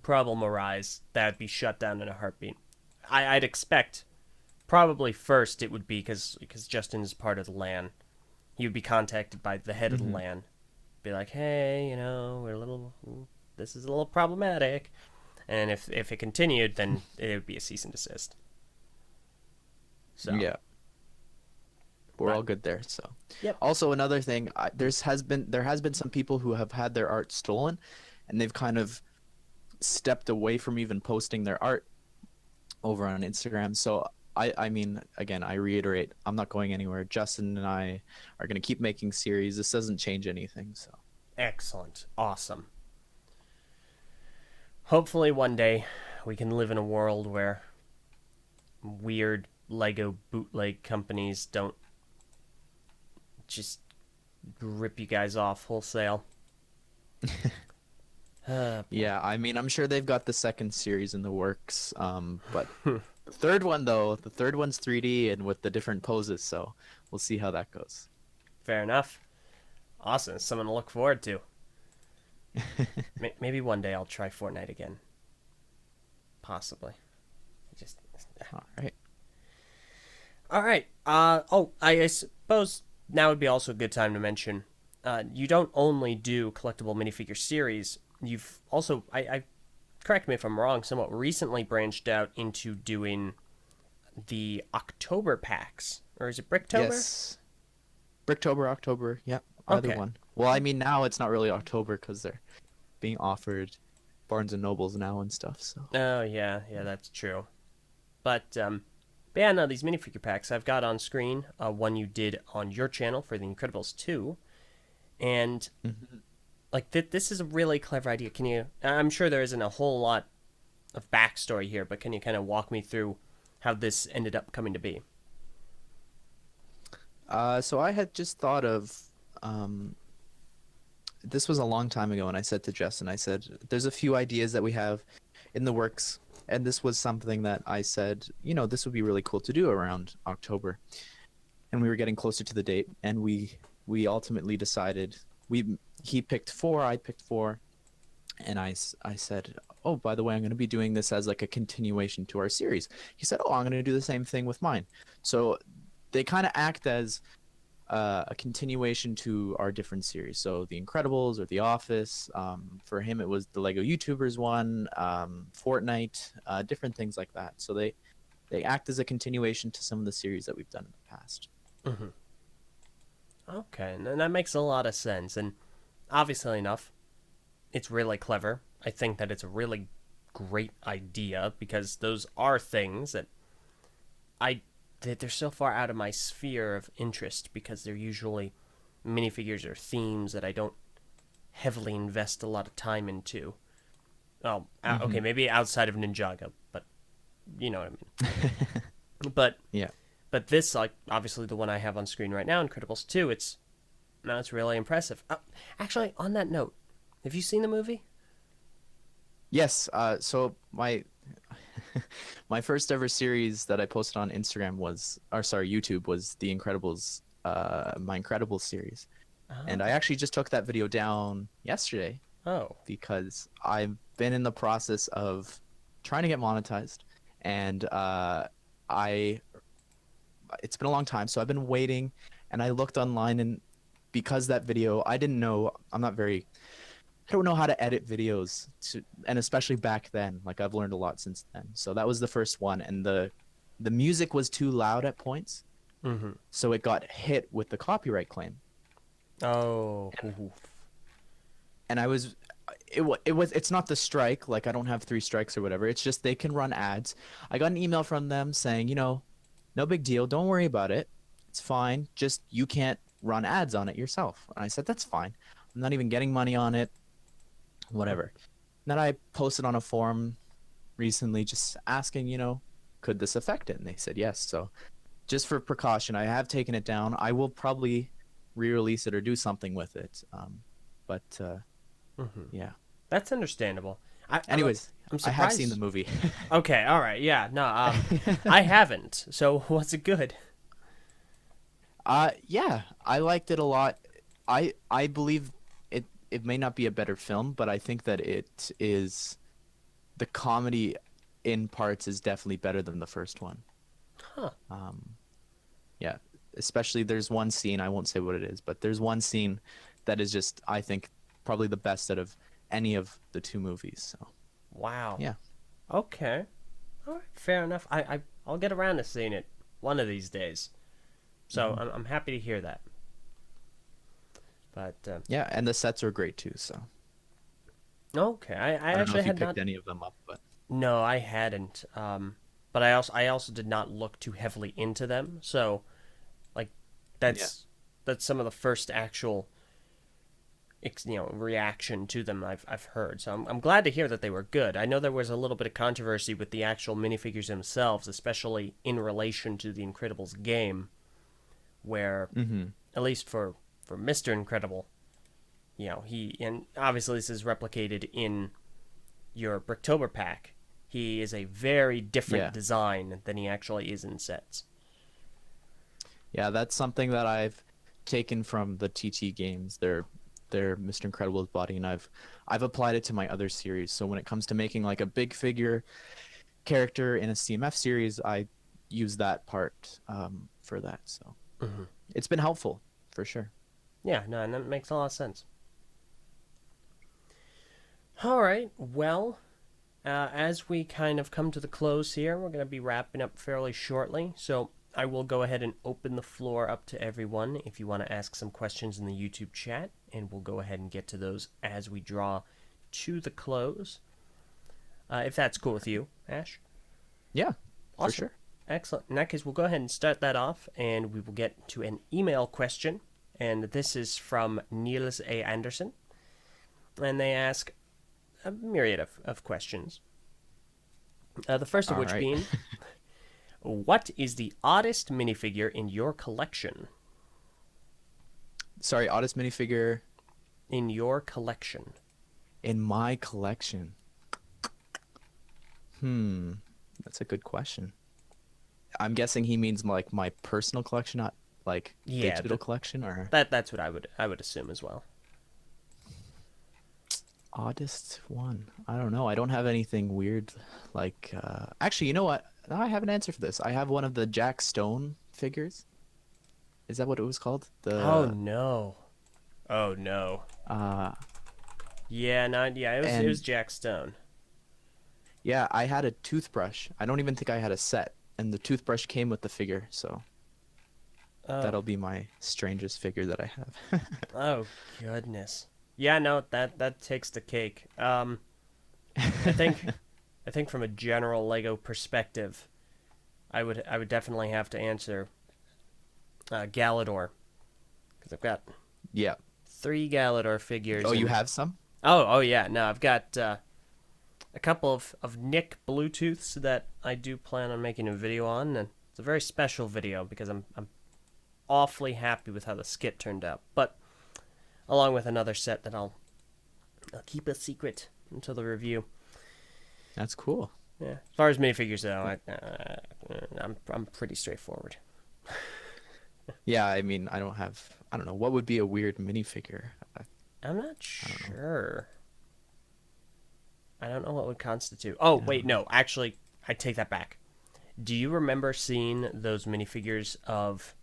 problem arise, that'd be shut down in a heartbeat. I'd expect probably first it would be because Justin is part of the LAN. He would be contacted by the head of the hmm. LAN, be like, hey, we're a little this is a little problematic. And if it continued, then it would be a cease and desist. So Yeah. We're But- all good there. So, Yep. Also another thing, there has been some people who have had their art stolen, and they've kind of stepped away from even posting their art over on Instagram. So I mean, again, I reiterate, I'm not going anywhere. Justin and I are gonna keep making series. This doesn't change anything. So Excellent. Awesome. Hopefully one day we can live in a world where weird Lego bootleg companies don't just rip you guys off wholesale. yeah, I mean, I'm sure they've got the second series in the works. But the third one though, the third one's 3D and with the different poses. So we'll see how that goes. Fair enough. Awesome. Something to look forward to. Maybe one day I'll try Fortnite again. Possibly. Just All right. all right. I suppose now would be also a good time to mention. You don't only do collectible minifigure series. You've also, I correct me if I'm wrong, somewhat recently branched out into doing the October packs, or is it Bricktober? Yes. Bricktober, October. Yep. Either Okay. one. Well, I mean, now it's not really October because they're being offered Barnes and Nobles now and stuff. So. Oh yeah, that's true. But yeah, no, these minifigure packs I've got on screen. One you did on your channel for The Incredibles 2, and like this is a really clever idea. Can you? I'm sure there isn't a whole lot of backstory here, but can you kind of walk me through how this ended up coming to be? So I had just thought of, this was a long time ago, and I said to Justin, I said, there's a few ideas that we have in the works, and this was something that I said, this would be really cool to do around October. And we were getting closer to the date, and we ultimately decided, he picked 4, I picked 4, and I said, oh, by the way, I'm going to be doing this as like a continuation to our series. He said, oh, I'm going to do the same thing with mine. So they kind of act as a continuation to our different series. So The Incredibles or The Office. For him, it was the Lego YouTubers one, Fortnite, different things like that. So they act as a continuation to some of the series that we've done in the past. Okay, and that makes a lot of sense. And obviously enough, it's really clever. I think that it's a really great idea because those are things that they're so far out of my sphere of interest because they're usually minifigures or themes that I don't heavily invest a lot of time into. Oh, okay, maybe outside of Ninjago, but you know what I mean. But Yeah. But this, like, obviously the one I have on screen right now, Incredibles 2, it's really impressive. Actually, on that note, have you seen the movie? Yes. So my my first ever series that I posted on Instagram YouTube was The Incredibles, my Incredibles series. And I actually just took that video down yesterday Oh. because I've been in the process of trying to get monetized, and it's been a long time, so I've been waiting, and I looked online, and because that video, I don't know how to edit videos and especially back then, like I've learned a lot since then. So that was the first one, and the music was too loud at points. So it got hit with the copyright claim. Oh. And it's not the strike, like I don't have 3 strikes or whatever. It's just they can run ads. I got an email from them saying, no big deal, don't worry about it. It's fine. Just you can't run ads on it yourself. And I said, that's fine. I'm not even getting money on it. Whatever. And then I posted on a forum recently just asking, could this affect it? And they said yes. So just for precaution, I have taken it down. I will probably re-release it or do something with it. Yeah. That's understandable. Anyways, I'm I have surprised. seen the movie. Okay, all right. Yeah, no, I haven't. So was it good? Yeah, I liked it a lot. I believe it may not be a better film, but I think that it is, the comedy in parts is definitely better than the first one. Huh. Yeah, especially there's one scene, I won't say what it is, but there's one scene that is just, I think, probably the best out of any of the two movies. So Wow. yeah. Okay. All right. Fair enough. I'll get around to seeing it one of these days. So Hmm. I'm happy to hear that. But Yeah, and the sets are great too. So okay, I I don't know actually if you had picked not. any of them up, but No, I hadn't. But I also did not look too heavily into them. So like yeah. that's some of the first actual reaction to them I've heard. So I'm glad to hear that they were good. I know there was a little bit of controversy with the actual minifigures themselves, especially in relation to the Incredibles game, where Hmm. at least for Mr. Incredible, he, and obviously this is replicated in your Bricktober pack. He is a very different Yeah. design than he actually is in sets. Yeah, that's something that I've taken from the TT games. Their Mr. Incredible's body, and I've applied it to my other series. So when it comes to making like a big figure character in a CMF series, I use that part for that. So Mm-hmm. it's been helpful for sure. Yeah, no, and that makes a lot of sense. All right, well, as we kind of come to the close here, we're going to be wrapping up fairly shortly. So I will go ahead and open the floor up to everyone if you want to ask some questions in the YouTube chat, and we'll go ahead and get to those as we draw to the close. If that's cool with you, Ash. Yeah, for Awesome. sure. Excellent. In that case, we'll go ahead and start that off, and we will get to an email question. And this is from Niels A. Anderson. And they ask a myriad of questions. The first of All which right. being, what is the oddest minifigure in your collection? Sorry, oddest minifigure In your collection. in my collection. Hmm, that's a good question. I'm guessing he means like my personal collection, not like Yeah, digital collection, or that's what I would assume as well. oddest one. I don't know. I don't have anything weird like actually, you know what? No, I have an answer for this. I have one of the Jack Stone figures. Is that what it was called? Oh The no. Oh no. uh Yeah, no, yeah, it was and Jack Stone. yeah, I had a toothbrush. I don't even think I had a set, and the toothbrush came with the figure, so Oh. that'll be my strangest figure that I have. Oh goodness. Yeah, no, that takes the cake. I think I think from a general Lego perspective, I would definitely have to answer Galador because I've got Yeah. 3 Galador figures Oh, you and have some? oh yeah, no, I've got a couple of Nick Bluetooths that I do plan on making a video on, and it's a very special video because I'm awfully happy with how the skit turned out. But along with another set that I'll keep a secret until the review. That's cool. Yeah. As far as minifigures though, I'm pretty straightforward. Yeah, I mean, I don't know, what would be a weird minifigure? I'm not I don't know. sure. I don't know what would constitute. Oh Yeah. wait, no. Actually, I take that back. Do you remember seeing those minifigures of?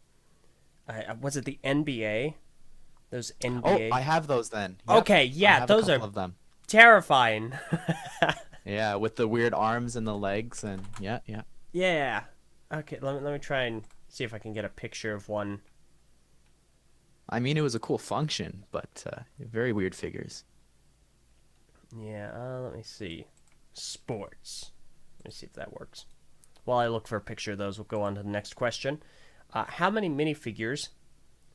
Was it the NBA? Those Oh, NBA. I have those then. Yep. Okay, I yeah, have a those couple are of them. terrifying. Yeah, with the weird arms and the legs and yeah, yeah. Yeah. Okay, let me try and see if I can get a picture of one. I mean, it was a cool function, but very weird figures. Yeah, let me see. Sports. Let me see if that works. While I look for a picture of those, we'll go on to the next question. How many minifigures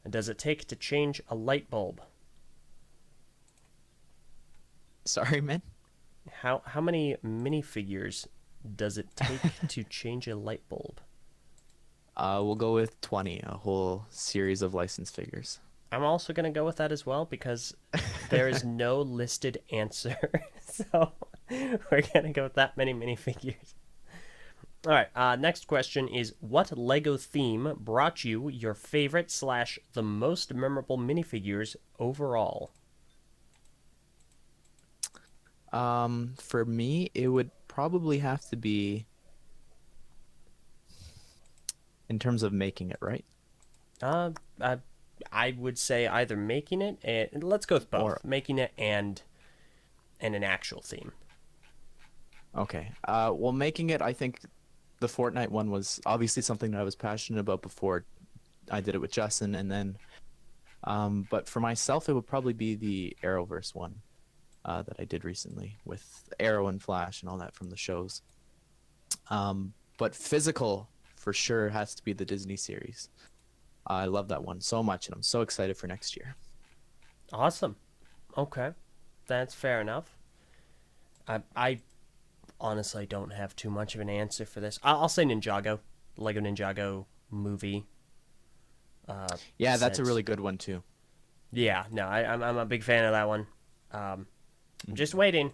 does it take to change a light bulb? Sorry, man. How many minifigures does it take to change a light bulb? We'll go with 20, a whole series of licensed figures. I'm also going to go with that as well because there is no listed answer. So we're going to go with that many minifigures. All right, next question is what Lego theme brought you your favorite slash the most memorable minifigures overall? For me, it would probably have to be in terms of making it, right? Uh, I would say either making it and let's go with both, Or making it and and an actual theme. Okay. Well, making it, I think the Fortnite one was obviously something that I was passionate about before I did it with Justin, and then, but for myself, it would probably be the Arrowverse one that I did recently with Arrow and Flash and all that from the shows. But physical for sure has to be the Disney series. I love that one so much, and I'm so excited for next year. Awesome. Okay, that's fair enough. I honestly don't have too much of an answer for this. I'll say Ninjago, Lego Ninjago movie. Yeah, that's a Sets. really good one too. Yeah, no, I'm a big fan of that one. I'm just waiting.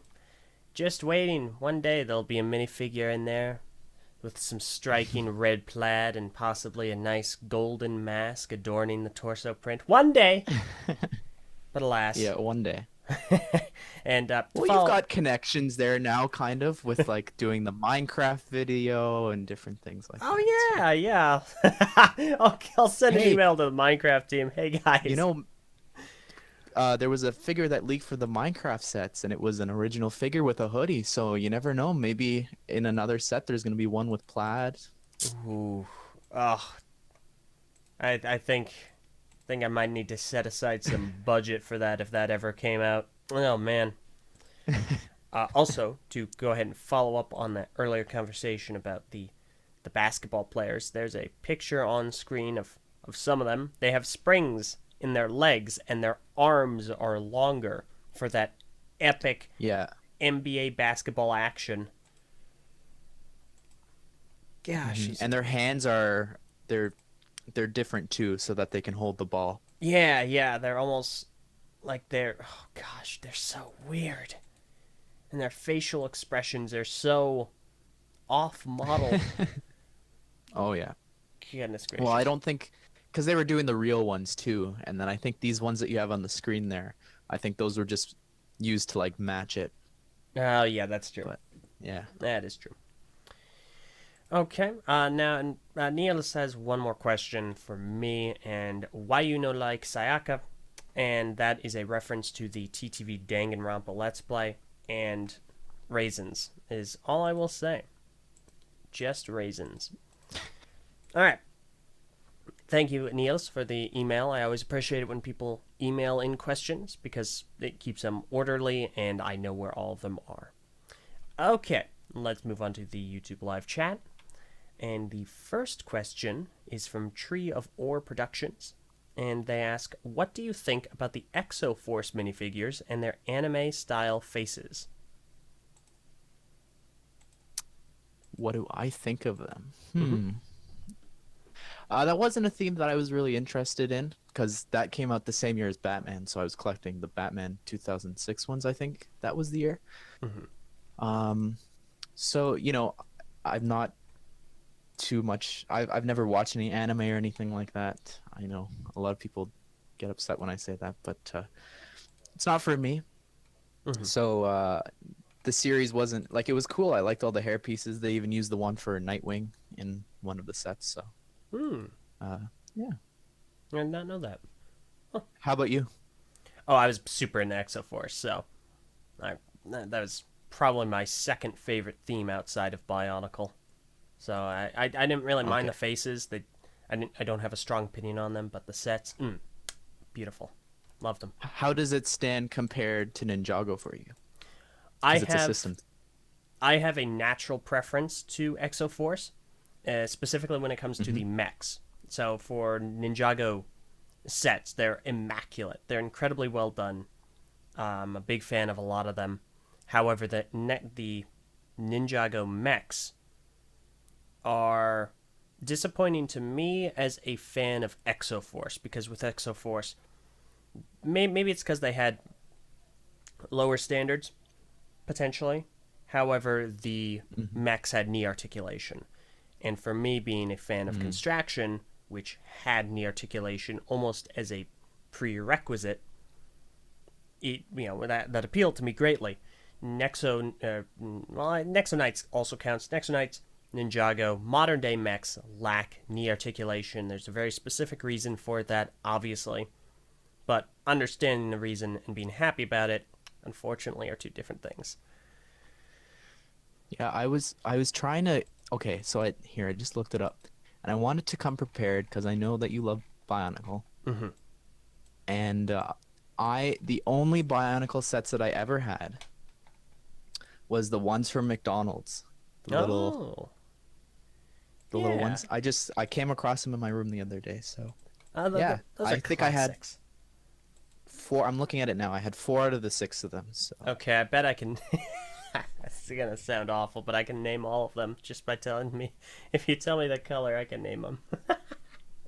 Just waiting. One day there'll be a minifigure in there with some striking red plaid and possibly a nice golden mask adorning the torso print. One day! But alas. Yeah, one day. And Well, you've got connections there now, kind of, with like doing the Minecraft video and different things like that. Oh, yeah. I'll send an Hey. email to the Minecraft team. Hey, guys. You know, there was a figure that leaked for the Minecraft sets, and it was an original figure with a hoodie. So you never know. Maybe in another set, there's going to be one with plaid. Ooh. Oh. I think I might need to set aside some budget for that if that ever came out. Oh, man. Also, to go ahead and follow up on that earlier conversation about the basketball players, there's a picture on screen of some of them. They have springs in their legs, and their arms are longer for that epic Yeah. NBA basketball action. Gosh. And their hands are they're different too, so that they can hold the ball. Yeah, they're almost like they're so weird. And their facial expressions are so off model. Oh yeah. Goodness gracious. Well, I don't think because they were doing the real ones too, and then I think these ones that you have on the screen there, I think those were just used to like match it. Oh, yeah, that's true. But yeah. That is true. Okay, now Niels has one more question for me, and why you no like Sayaka, and that is a reference to the TTV Danganronpa Let's Play, and raisins is all I will say. Just raisins. Alright. Thank you, Niels, for the email. I always appreciate it when people email in questions, because it keeps them orderly, and I know where all of them are. Okay, let's move on to the YouTube live chat. And the first question is from Tree of Ore Productions. And they ask, what do you think about the Exoforce minifigures and their anime-style faces? What do I think of them? That wasn't a theme that I was really interested in, because that came out the same year as Batman, so I was collecting the Batman 2006 ones, I think. That was the year. So, you know, I'm not too much I've never watched any anime or anything like that. I know a lot of people get upset when I say that, but it's not for me. So the series wasn't like, it was cool. I liked all the hair pieces. They even used the one for Nightwing in one of the sets, so yeah. I did not know that. How about you? Oh, I was super into Exoforce, so that was probably my second favorite theme outside of Bionicle. So I didn't really mind the faces. I don't have a strong opinion on them, but the sets, beautiful. Loved them. How does it stand compared to Ninjago for you? I It's a system. have a natural preference to Exoforce, specifically when it comes to the mechs. So for Ninjago sets, they're immaculate. They're incredibly well done. I'm a big fan of a lot of them. However, the Ninjago mechs are disappointing to me as a fan of Exoforce, because with Exoforce, maybe it's because they had lower standards, potentially. However, the mechs had knee articulation. And for me, being a fan of Construction, which had knee articulation almost as a prerequisite, that appealed to me greatly. Nexo Knights also counts. Nexo Knights, Ninjago, modern day mechs lack knee articulation. There's a very specific reason for that, obviously. But understanding the reason and being happy about it, unfortunately, are two different things. Yeah, I was trying to. Okay, so I just looked it up, and I wanted to come prepared because I know that you love Bionicle, Hmm. and the only Bionicle sets that I ever had was the ones from McDonald's, the Oh, little yeah. ones. I came across them in my room the other day, so Those yeah, are I think I had classics. four. I'm looking at it now. I had four out of the six of them. So Okay, I bet I can. It's gonna sound awful, but I can name all of them just by telling me. If you tell me the color, I can name them.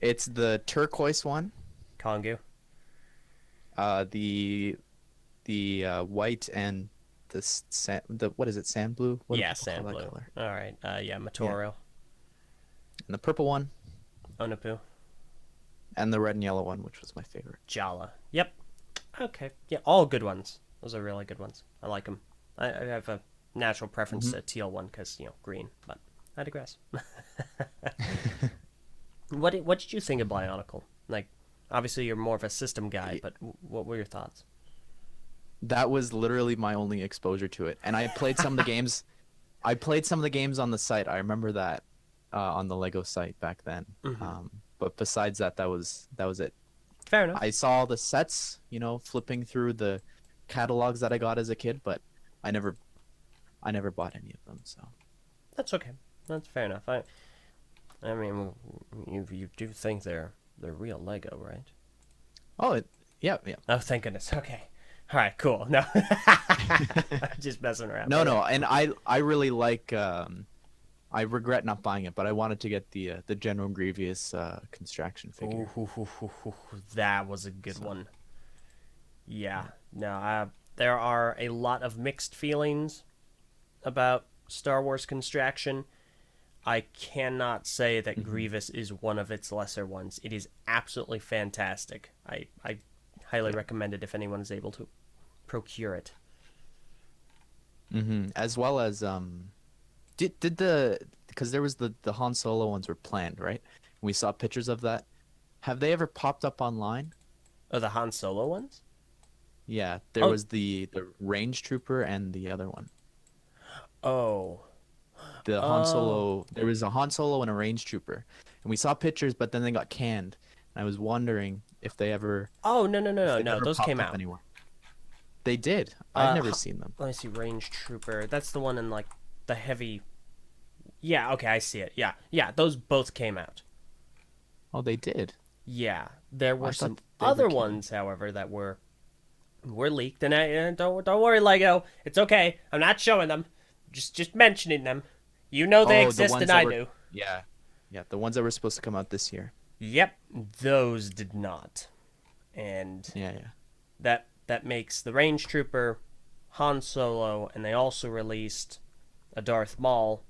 it's the turquoise one, Kongu. the white and the what is it, sand blue? What do Yeah, people call sand that blue. color? All right. Yeah, Yeah, Matoro. and the purple one Onapu. and the red and yellow one, which was my favorite. Jala. Yep. Okay. Yeah, all good ones. Those are really good ones. I like them. I have a natural preference Hmm. to teal one because green, but I digress. What did you think of Bionicle? Like, obviously you're more of a system guy, but what were your thoughts? That was literally my only exposure to it, and I played some of the games. I played some of the games on the site. I remember that on the Lego site back then. Hmm. But besides that, that was it. Fair enough. I saw the sets, flipping through the catalogs that I got as a kid, but I never I never bought any of them. So That's okay. That's fair enough. I mean, you do think they're real Lego, right? oh, yeah, yeah. Oh, thank goodness. Okay. All right. Cool. No, just messing around. No, But yeah. no, and I really like. I regret not buying it, but I wanted to get the General Grievous construction Ooh, figure. that was a good So one. Yeah. No, there are a lot of mixed feelings about Star Wars Construction. I cannot say that hmm Grievous is one of its lesser ones. It is absolutely fantastic. I highly yeah. recommend it if anyone is able to procure it. As well as did the because there was the Han Solo ones were planned, right? We saw pictures of that. Have they ever popped up online? Oh, the Han Solo ones? Yeah, there Oh, was the range trooper and the other one. oh, The Han oh, Solo, there was a Han Solo and a range trooper. And we saw pictures, but then they got canned. And I was wondering oh! No, no, no, if no, they've no. ever Those came popped up out. anywhere. They did. I've Uh, never ha- seen them. Let me see. Range Trooper. That's the one in like the heavy. Yeah. Okay, I see it. Yeah, yeah. Those both came out. Oh, they did. Yeah, there I were some thought they were other canned. ones, however, that were leaked. And don't worry, Lego. It's okay. I'm not showing them. Just mentioning them. You know they Oh, the exist, ones and that I were, do. yeah, yeah, the ones that were supposed to come out this year. Yep, those did not. And Yeah, yeah. that makes the Range Trooper, Han Solo, and they also released a Darth Maul.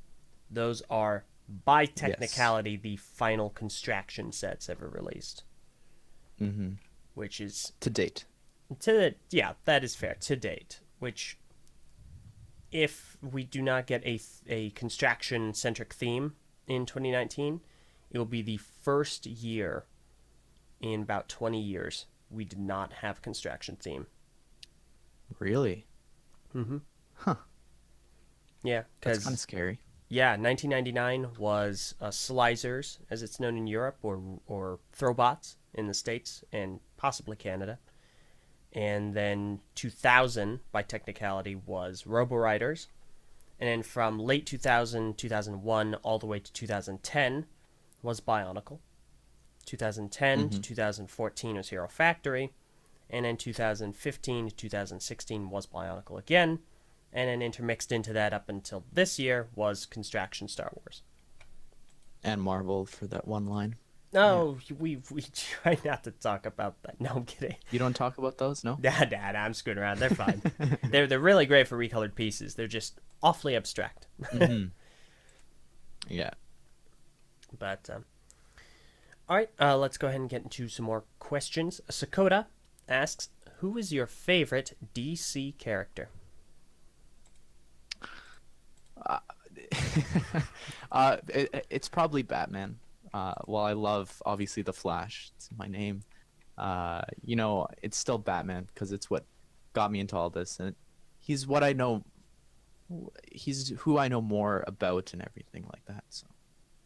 Those are, by Yes. technicality, the final construction sets ever released, Mm-hmm. which is To date. yeah, that is fair to date. Which, if we do not get a construction centric theme in 2019, it will be the first year in about 20 years we did not have a construction theme. Really? Mm-hmm. Huh. Yeah, That's kind of because scary. yeah, 1999 was Slicers, as it's known in Europe, or Throwbots in the States and possibly Canada. And then 2000, by technicality, was Robo Riders. And then from late 2000, 2001, all the way to 2010 was Bionicle. 2010 to Mm-hmm. 2014 was Hero Factory. And then 2015 to 2016 was Bionicle again. And then intermixed into that up until this year was Construction Star Wars. And Marvel for that one line. Yeah. No, we try not to talk about that. No, I'm kidding. You don't talk about those, no? Nah, I'm screwing around. They're fine. They're really great for recolored pieces. They're just awfully abstract. Mm-hmm. Yeah. But all right, let's go ahead and get into some more questions. Sakota asks, "Who is your favorite DC character?" Uh, it's probably Batman. While I love obviously the Flash, it's my name. It's still Batman because it's what got me into all this, and he's what I know. He's who I know more about and everything like that. So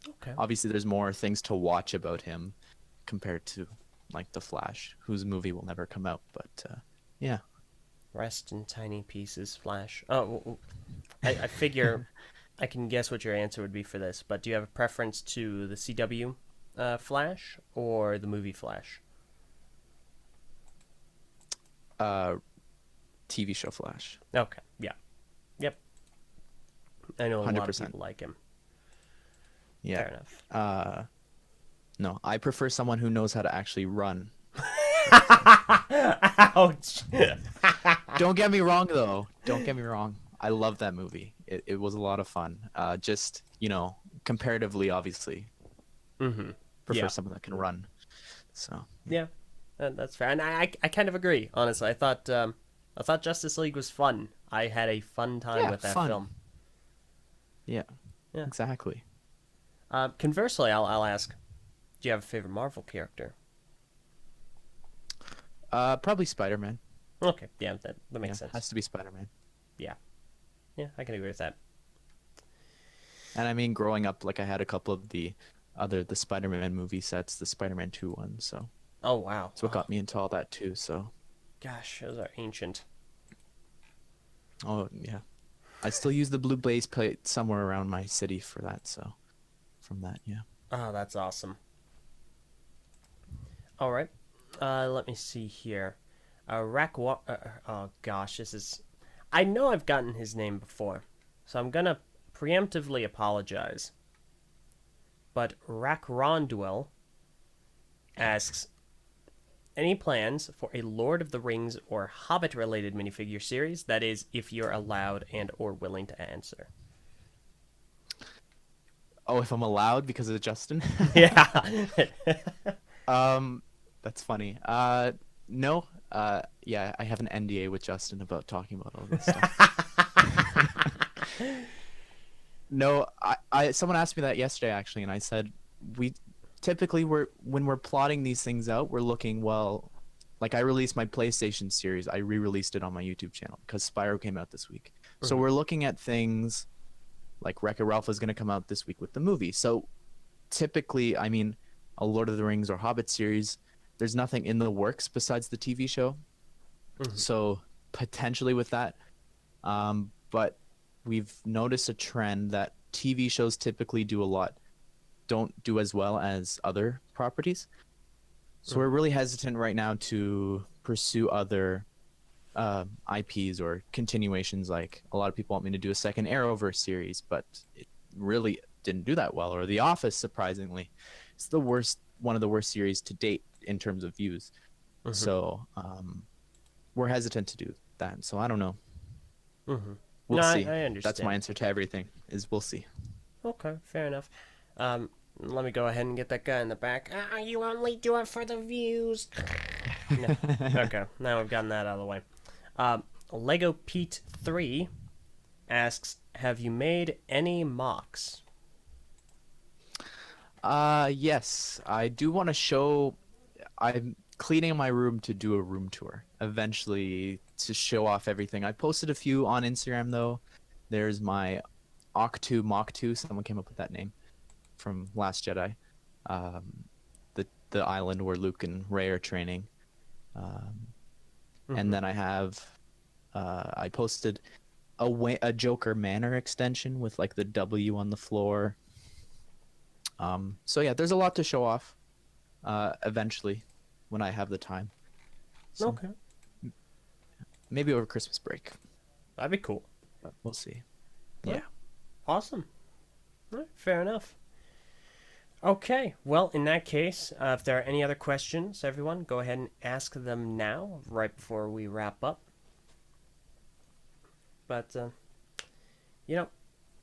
Okay. obviously, there's more things to watch about him compared to like the Flash, whose movie will never come out. But yeah. Rest in tiny pieces, Flash. Oh, I figure I can guess what your answer would be for this, but do you have a preference to the CW Flash or the movie Flash? TV show Flash. Okay, yeah. Yep. I know a lot of 100%. people like him. Yeah. Fair enough. No, I prefer someone who knows how to actually run. Ouch. Don't get me wrong, though. Don't get me wrong. I love that movie. It was a lot of fun. Just, comparatively, obviously, Mm-hmm. prefer Yeah. someone that can run. So, Yeah, that's fair. And I kind of agree, honestly. I thought Justice League was fun. I had a fun time Yeah, with that fun. film. yeah, Yeah. exactly. Conversely, I'll ask, do you have a favorite Marvel character? Probably Spider-Man. Okay, yeah, that makes Yeah, sense. has to be Spider-Man. Yeah, I can agree with that. And I mean, growing up, like I had a couple of the Spider-Man movie sets, the Spider-Man 2 one. So Oh wow, that's what got me into all that too. So, gosh, those are ancient. oh yeah, I still use the blue blaze plate somewhere around my city for that. So, from that, yeah. Oh, that's awesome. All right, let me see here. Oh gosh, this is. I know I've gotten his name before, so I'm gonna preemptively apologize. But Rackronduel asks, any plans for a Lord of the Rings or Hobbit-related minifigure series? That is, if you're allowed and or willing to answer. Oh, if I'm allowed because of Justin. Yeah. That's funny. No. Yeah, I have an NDA with Justin about talking about all this stuff. No, someone asked me that yesterday actually, and I said we typically when we're plotting these things out, we're looking, well, like I released my PlayStation series, I re-released it on my YouTube channel because Spyro came out this week. So we're looking at things like Wreck-It Ralph is going to come out this week with the movie. So typically, I mean, a Lord of the Rings or Hobbit series, there's nothing in the works besides the TV show. So potentially with that, but we've noticed a trend that TV shows typically don't do as well as other properties. So we're really hesitant right now to pursue other IPs or continuations. Like a lot of people want me to do a second Arrowverse series, but it really didn't do that well. Or The Office, surprisingly, it's one of the worst series to date in terms of views. So we're hesitant to do that. So I don't know. We'll No, see. I understand. That's my answer to everything. Is we'll see. Okay, fair enough. Let me go ahead and get that guy in the back. You only do it for the views. No. Okay, now we've gotten that out of the way. Lego Pete 3 asks, have you made any mocks? Yes, I do want to show. I'm cleaning my room to do a room tour eventually to show off everything. I posted a few on Instagram though. There's my Octu Mock 2. Someone came up with that name from Last Jedi. The island where Luke and Rey are training. And then I have I posted a Joker Manor extension with like the W on the floor. So yeah, there's a lot to show off eventually when I have the time. So Okay. maybe over Christmas break. That'd be cool. But we'll see. Well, Yeah. Awesome. All right, fair enough. Okay, well, in that case, if there are any other questions, everyone, go ahead and ask them now, right before we wrap up. But,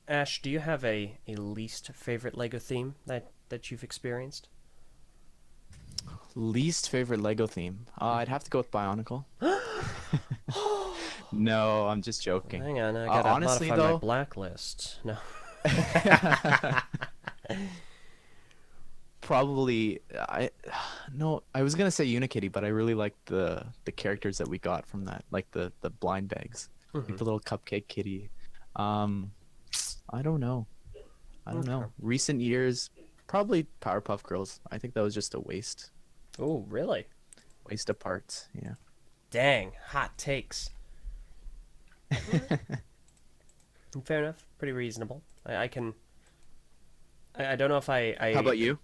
Ash, do you have a least favorite Lego theme that you've experienced? Least favorite Lego theme. I'd have to go with Bionicle. No, I'm just joking. Hang on, I gotta honestly, modify my though- blacklist. No. Probably No, I was gonna say Unikitty, but I really liked the characters that we got from that, like the blind bags, like Hmm. the little cupcake kitty. Um, I don't know. I don't Okay. know. Recent years, probably Powerpuff Girls. I think that was just a Oh, really? waste of parts. Yeah. Dang, hot takes. All right. Fair enough. Pretty reasonable. I can. I don't know if How about you?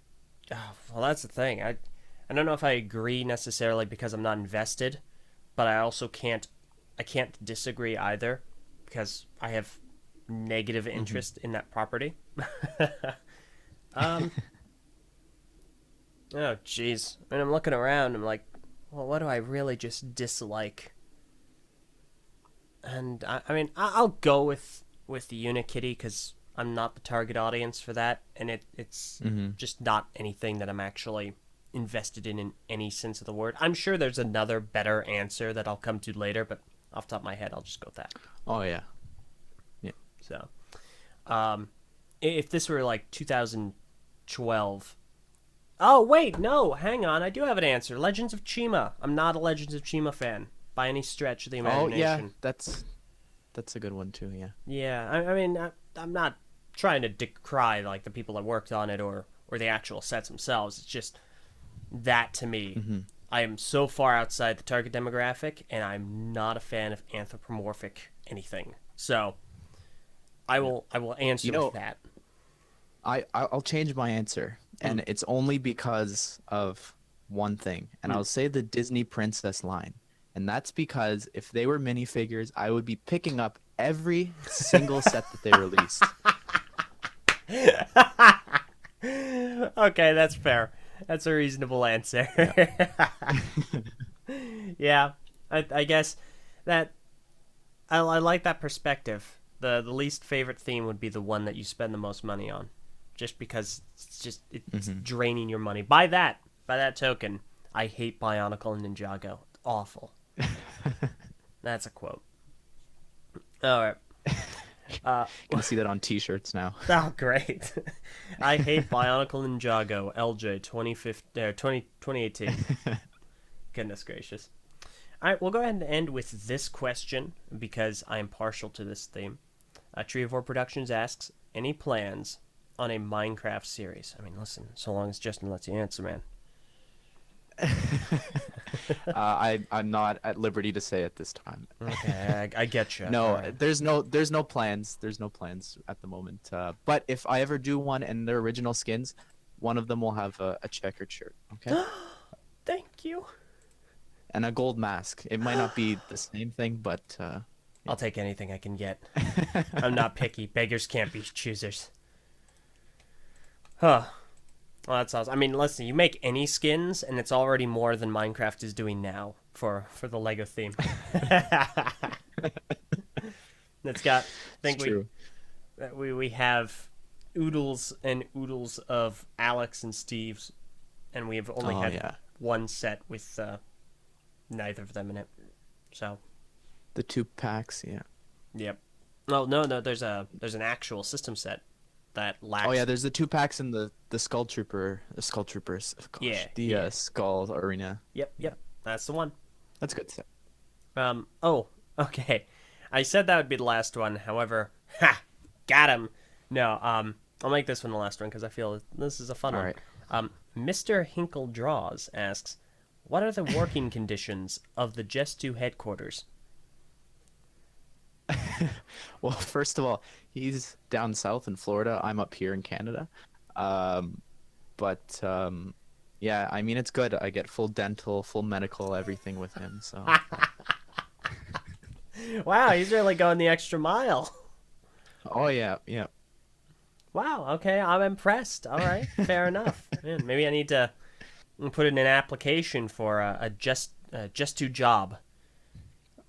well, that's the thing. I don't know if I agree necessarily because I'm not invested, but I also can't. I can't disagree either because I have negative Hmm. interest in that property. um. Oh, jeez. And I'm looking around. I'm like, well, what do I really just dislike? And I mean, I'll go with the Unikitty because I'm not the target audience for that, and it's Hmm. just not anything that I'm actually invested in any sense of the word. I'm sure there's another better answer that I'll come to later, but off the top of my head, I'll just go with that. Oh yeah. Yeah. So, um, if this were like 2012. Oh wait, no, hang on, I do have an answer. Legends of Chima. I'm not a Legends of Chima fan by any stretch of the Oh yeah. imagination. That's a good one too. Yeah. Yeah, I mean, I'm not trying to decry like the people that worked on it or the actual sets themselves. It's just that to me, Hmm. I am so far outside the target demographic, and I'm not a fan of anthropomorphic anything. So Yeah. I will You answer with know, that. I'll change my answer, Hmm. and it's only because of one thing, and Hmm. I'll say the Disney Princess line, and that's because if they were minifigures, I would be picking up every single set that they released. Okay, that's fair. That's a reasonable answer. Yeah. Yeah, I guess that I like that perspective. The least favorite theme would be the one that you spend the most money on, just because it's Hmm. draining your money. By that token, I hate Bionicle and Ninjago. It's awful. That's a quote. All right. Uh, Gonna see that on T-shirts now. oh great. I hate Bionicle Ninjago. LJ 2015, 2018. Goodness gracious. All right, we'll go ahead and end with this question because I'm partial to this theme. Treevore Productions asks, any plans on a Minecraft series? I mean, listen, so long as Justin lets you answer, man. I'm not at liberty to say at this time. Okay, I get you. All No, right. there's no plans. There's no plans at the moment. But if I ever do one and they're original skins, one of them will have a checkered shirt, okay? Thank you. And a gold mask. It might not be the same thing, but I'll take anything I can get. I'm not picky. Beggars can't be choosers. Huh. Well, that's awesome. I mean, listen, you make any skins, and it's already more than Minecraft is doing now for the Lego theme. It's got. I it's think true. we have oodles and oodles of Alex and Steve's, and we have only Oh had yeah, one set with neither of them in it. So, the 2 packs. Yeah. yep. No, no, no. There's an actual system set that Oh lacks. yeah, there's the 2 packs in the Skull Troopers. Yeah, Gosh, the yeah. Skull Arena. Yep, yep. That's the one. That's a good set. Oh, okay. I said that would be the last one. However, ha, got him. No, I'll make this one the last one because I feel this is a fun All one. right. Mr. Hinkle Draws asks, what are the working conditions of the Just 2 headquarters? Well, first of all, he's down south in Florida. I'm up here in Canada. Um, but yeah, I mean it's good. I get full dental, full medical, everything with him. So Wow, he's really going the extra mile. oh yeah, yeah. Wow, okay, I'm impressed. All right, fair enough. Man, maybe I need to put in an application for a Just 2 job.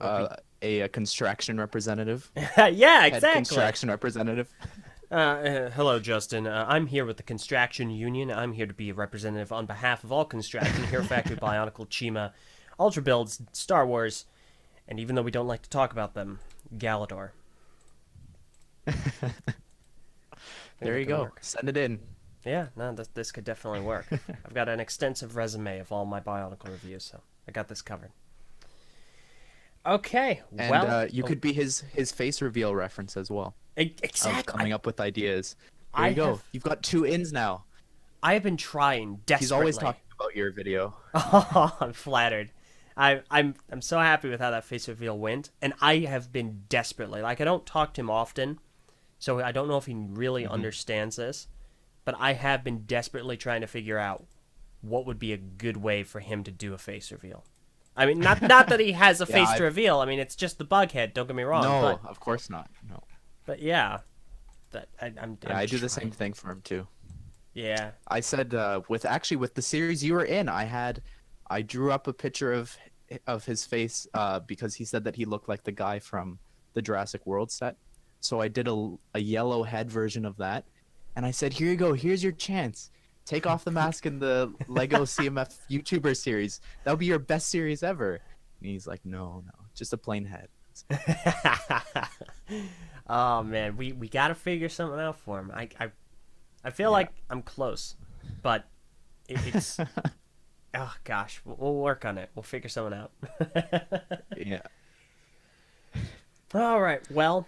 Would be A construction representative, yeah, head exactly. construction representative. Hello, Justin. I'm here with the Construction Union. I'm here to be a representative on behalf of all construction, Hero Factory, Bionicle, Chima, Ultra Builds, Star Wars, and even though we don't like to talk about them, Galador. I think There that you could go. work. Send it in. Yeah, no, this could definitely work. I've got an extensive resume of all my Bionicle reviews, so I got this covered. Okay, And well, you could be his face reveal reference as well of exactly. coming up with ideas. Here I you go. have You've got 2 ins now. I have been trying He's always desperately. talking about your video. Oh, I'm flattered. I'm so happy with how that face reveal went, and I have been desperately like I don't talk to him often, so I don't know if he really understands this, but I have been desperately trying to figure out what would be a good way for him to do a face reveal. I mean, not that he has a Yeah, face to reveal. I mean, it's just the bug head. Don't get me wrong. No, of course not. No. But yeah, that I'm. Yeah, I'm I do the trying. same thing for him too. Yeah. I said with the series you were in, I drew up a picture of his face because he said that he looked like the guy from the Jurassic World set. So I did a yellow head version of that, and I said, "Here you go. Here's your chance. Take off the mask in the Lego CMF YouTuber series. That'll be your best series ever." And he's like, "No, no, just a plain head." Oh man, we got to figure something out for him. I feel like I'm close, but it's oh gosh, we'll work on it. We'll figure something out. Yeah. All right. Well,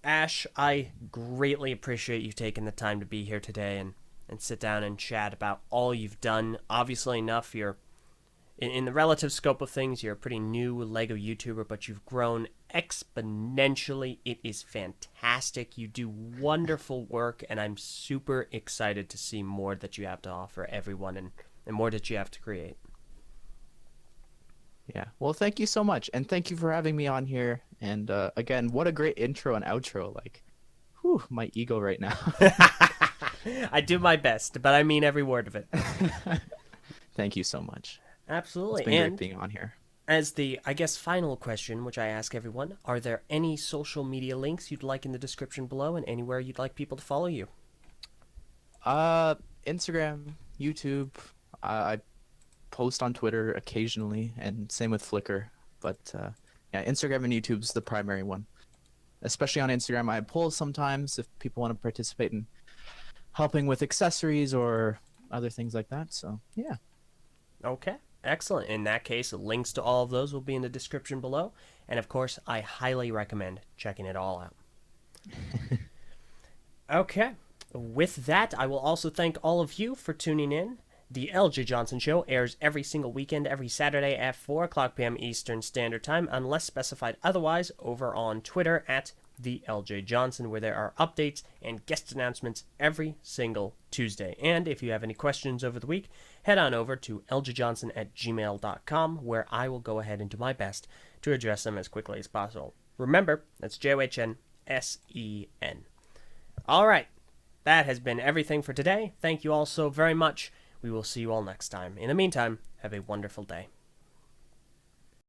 Ash, I greatly appreciate you taking the time to be here today and sit down and chat about all you've done. Obviously enough, you're in the relative scope of things, you're a pretty new Lego YouTuber, but you've grown exponentially. It is fantastic. You do wonderful work, and I'm super excited to see more that you have to offer everyone and more that you have to create. Yeah. Well, thank you so much, and thank you for having me on here. And again, what a great intro and outro! Like, whew, my ego right now. I do my best, but I mean every word of it. Thank you so much. Absolutely. It's been And great being on here. as the, I guess, final question, which I ask everyone, are there any social media links you'd like in the description below and anywhere you'd like people to follow you? Instagram, YouTube. I post on Twitter occasionally, and same with Flickr. But yeah, Instagram and YouTube's the primary one. Especially on Instagram, I poll sometimes if people want to participate in helping with accessories or other things like that. So yeah. Okay. Excellent. In that case, links to all of those will be in the description below. And of course, I highly recommend checking it all out. Okay. With that, I will also thank all of you for tuning in. The Eljay Johnsen Show airs every single weekend, every Saturday at 4 o'clock p.m. Eastern Standard Time, unless specified otherwise, over on Twitter at the Eljay Johnsen, where there are updates and guest announcements every single Tuesday. And if you have any questions over the week, head on over to eljayjohnsen@gmail.com, where I will go ahead and do my best to address them as quickly as possible. Remember, that's JOHNSEN. All right, that has been everything for today. Thank you all so very much. We will see you all next time. In the meantime, have a wonderful day.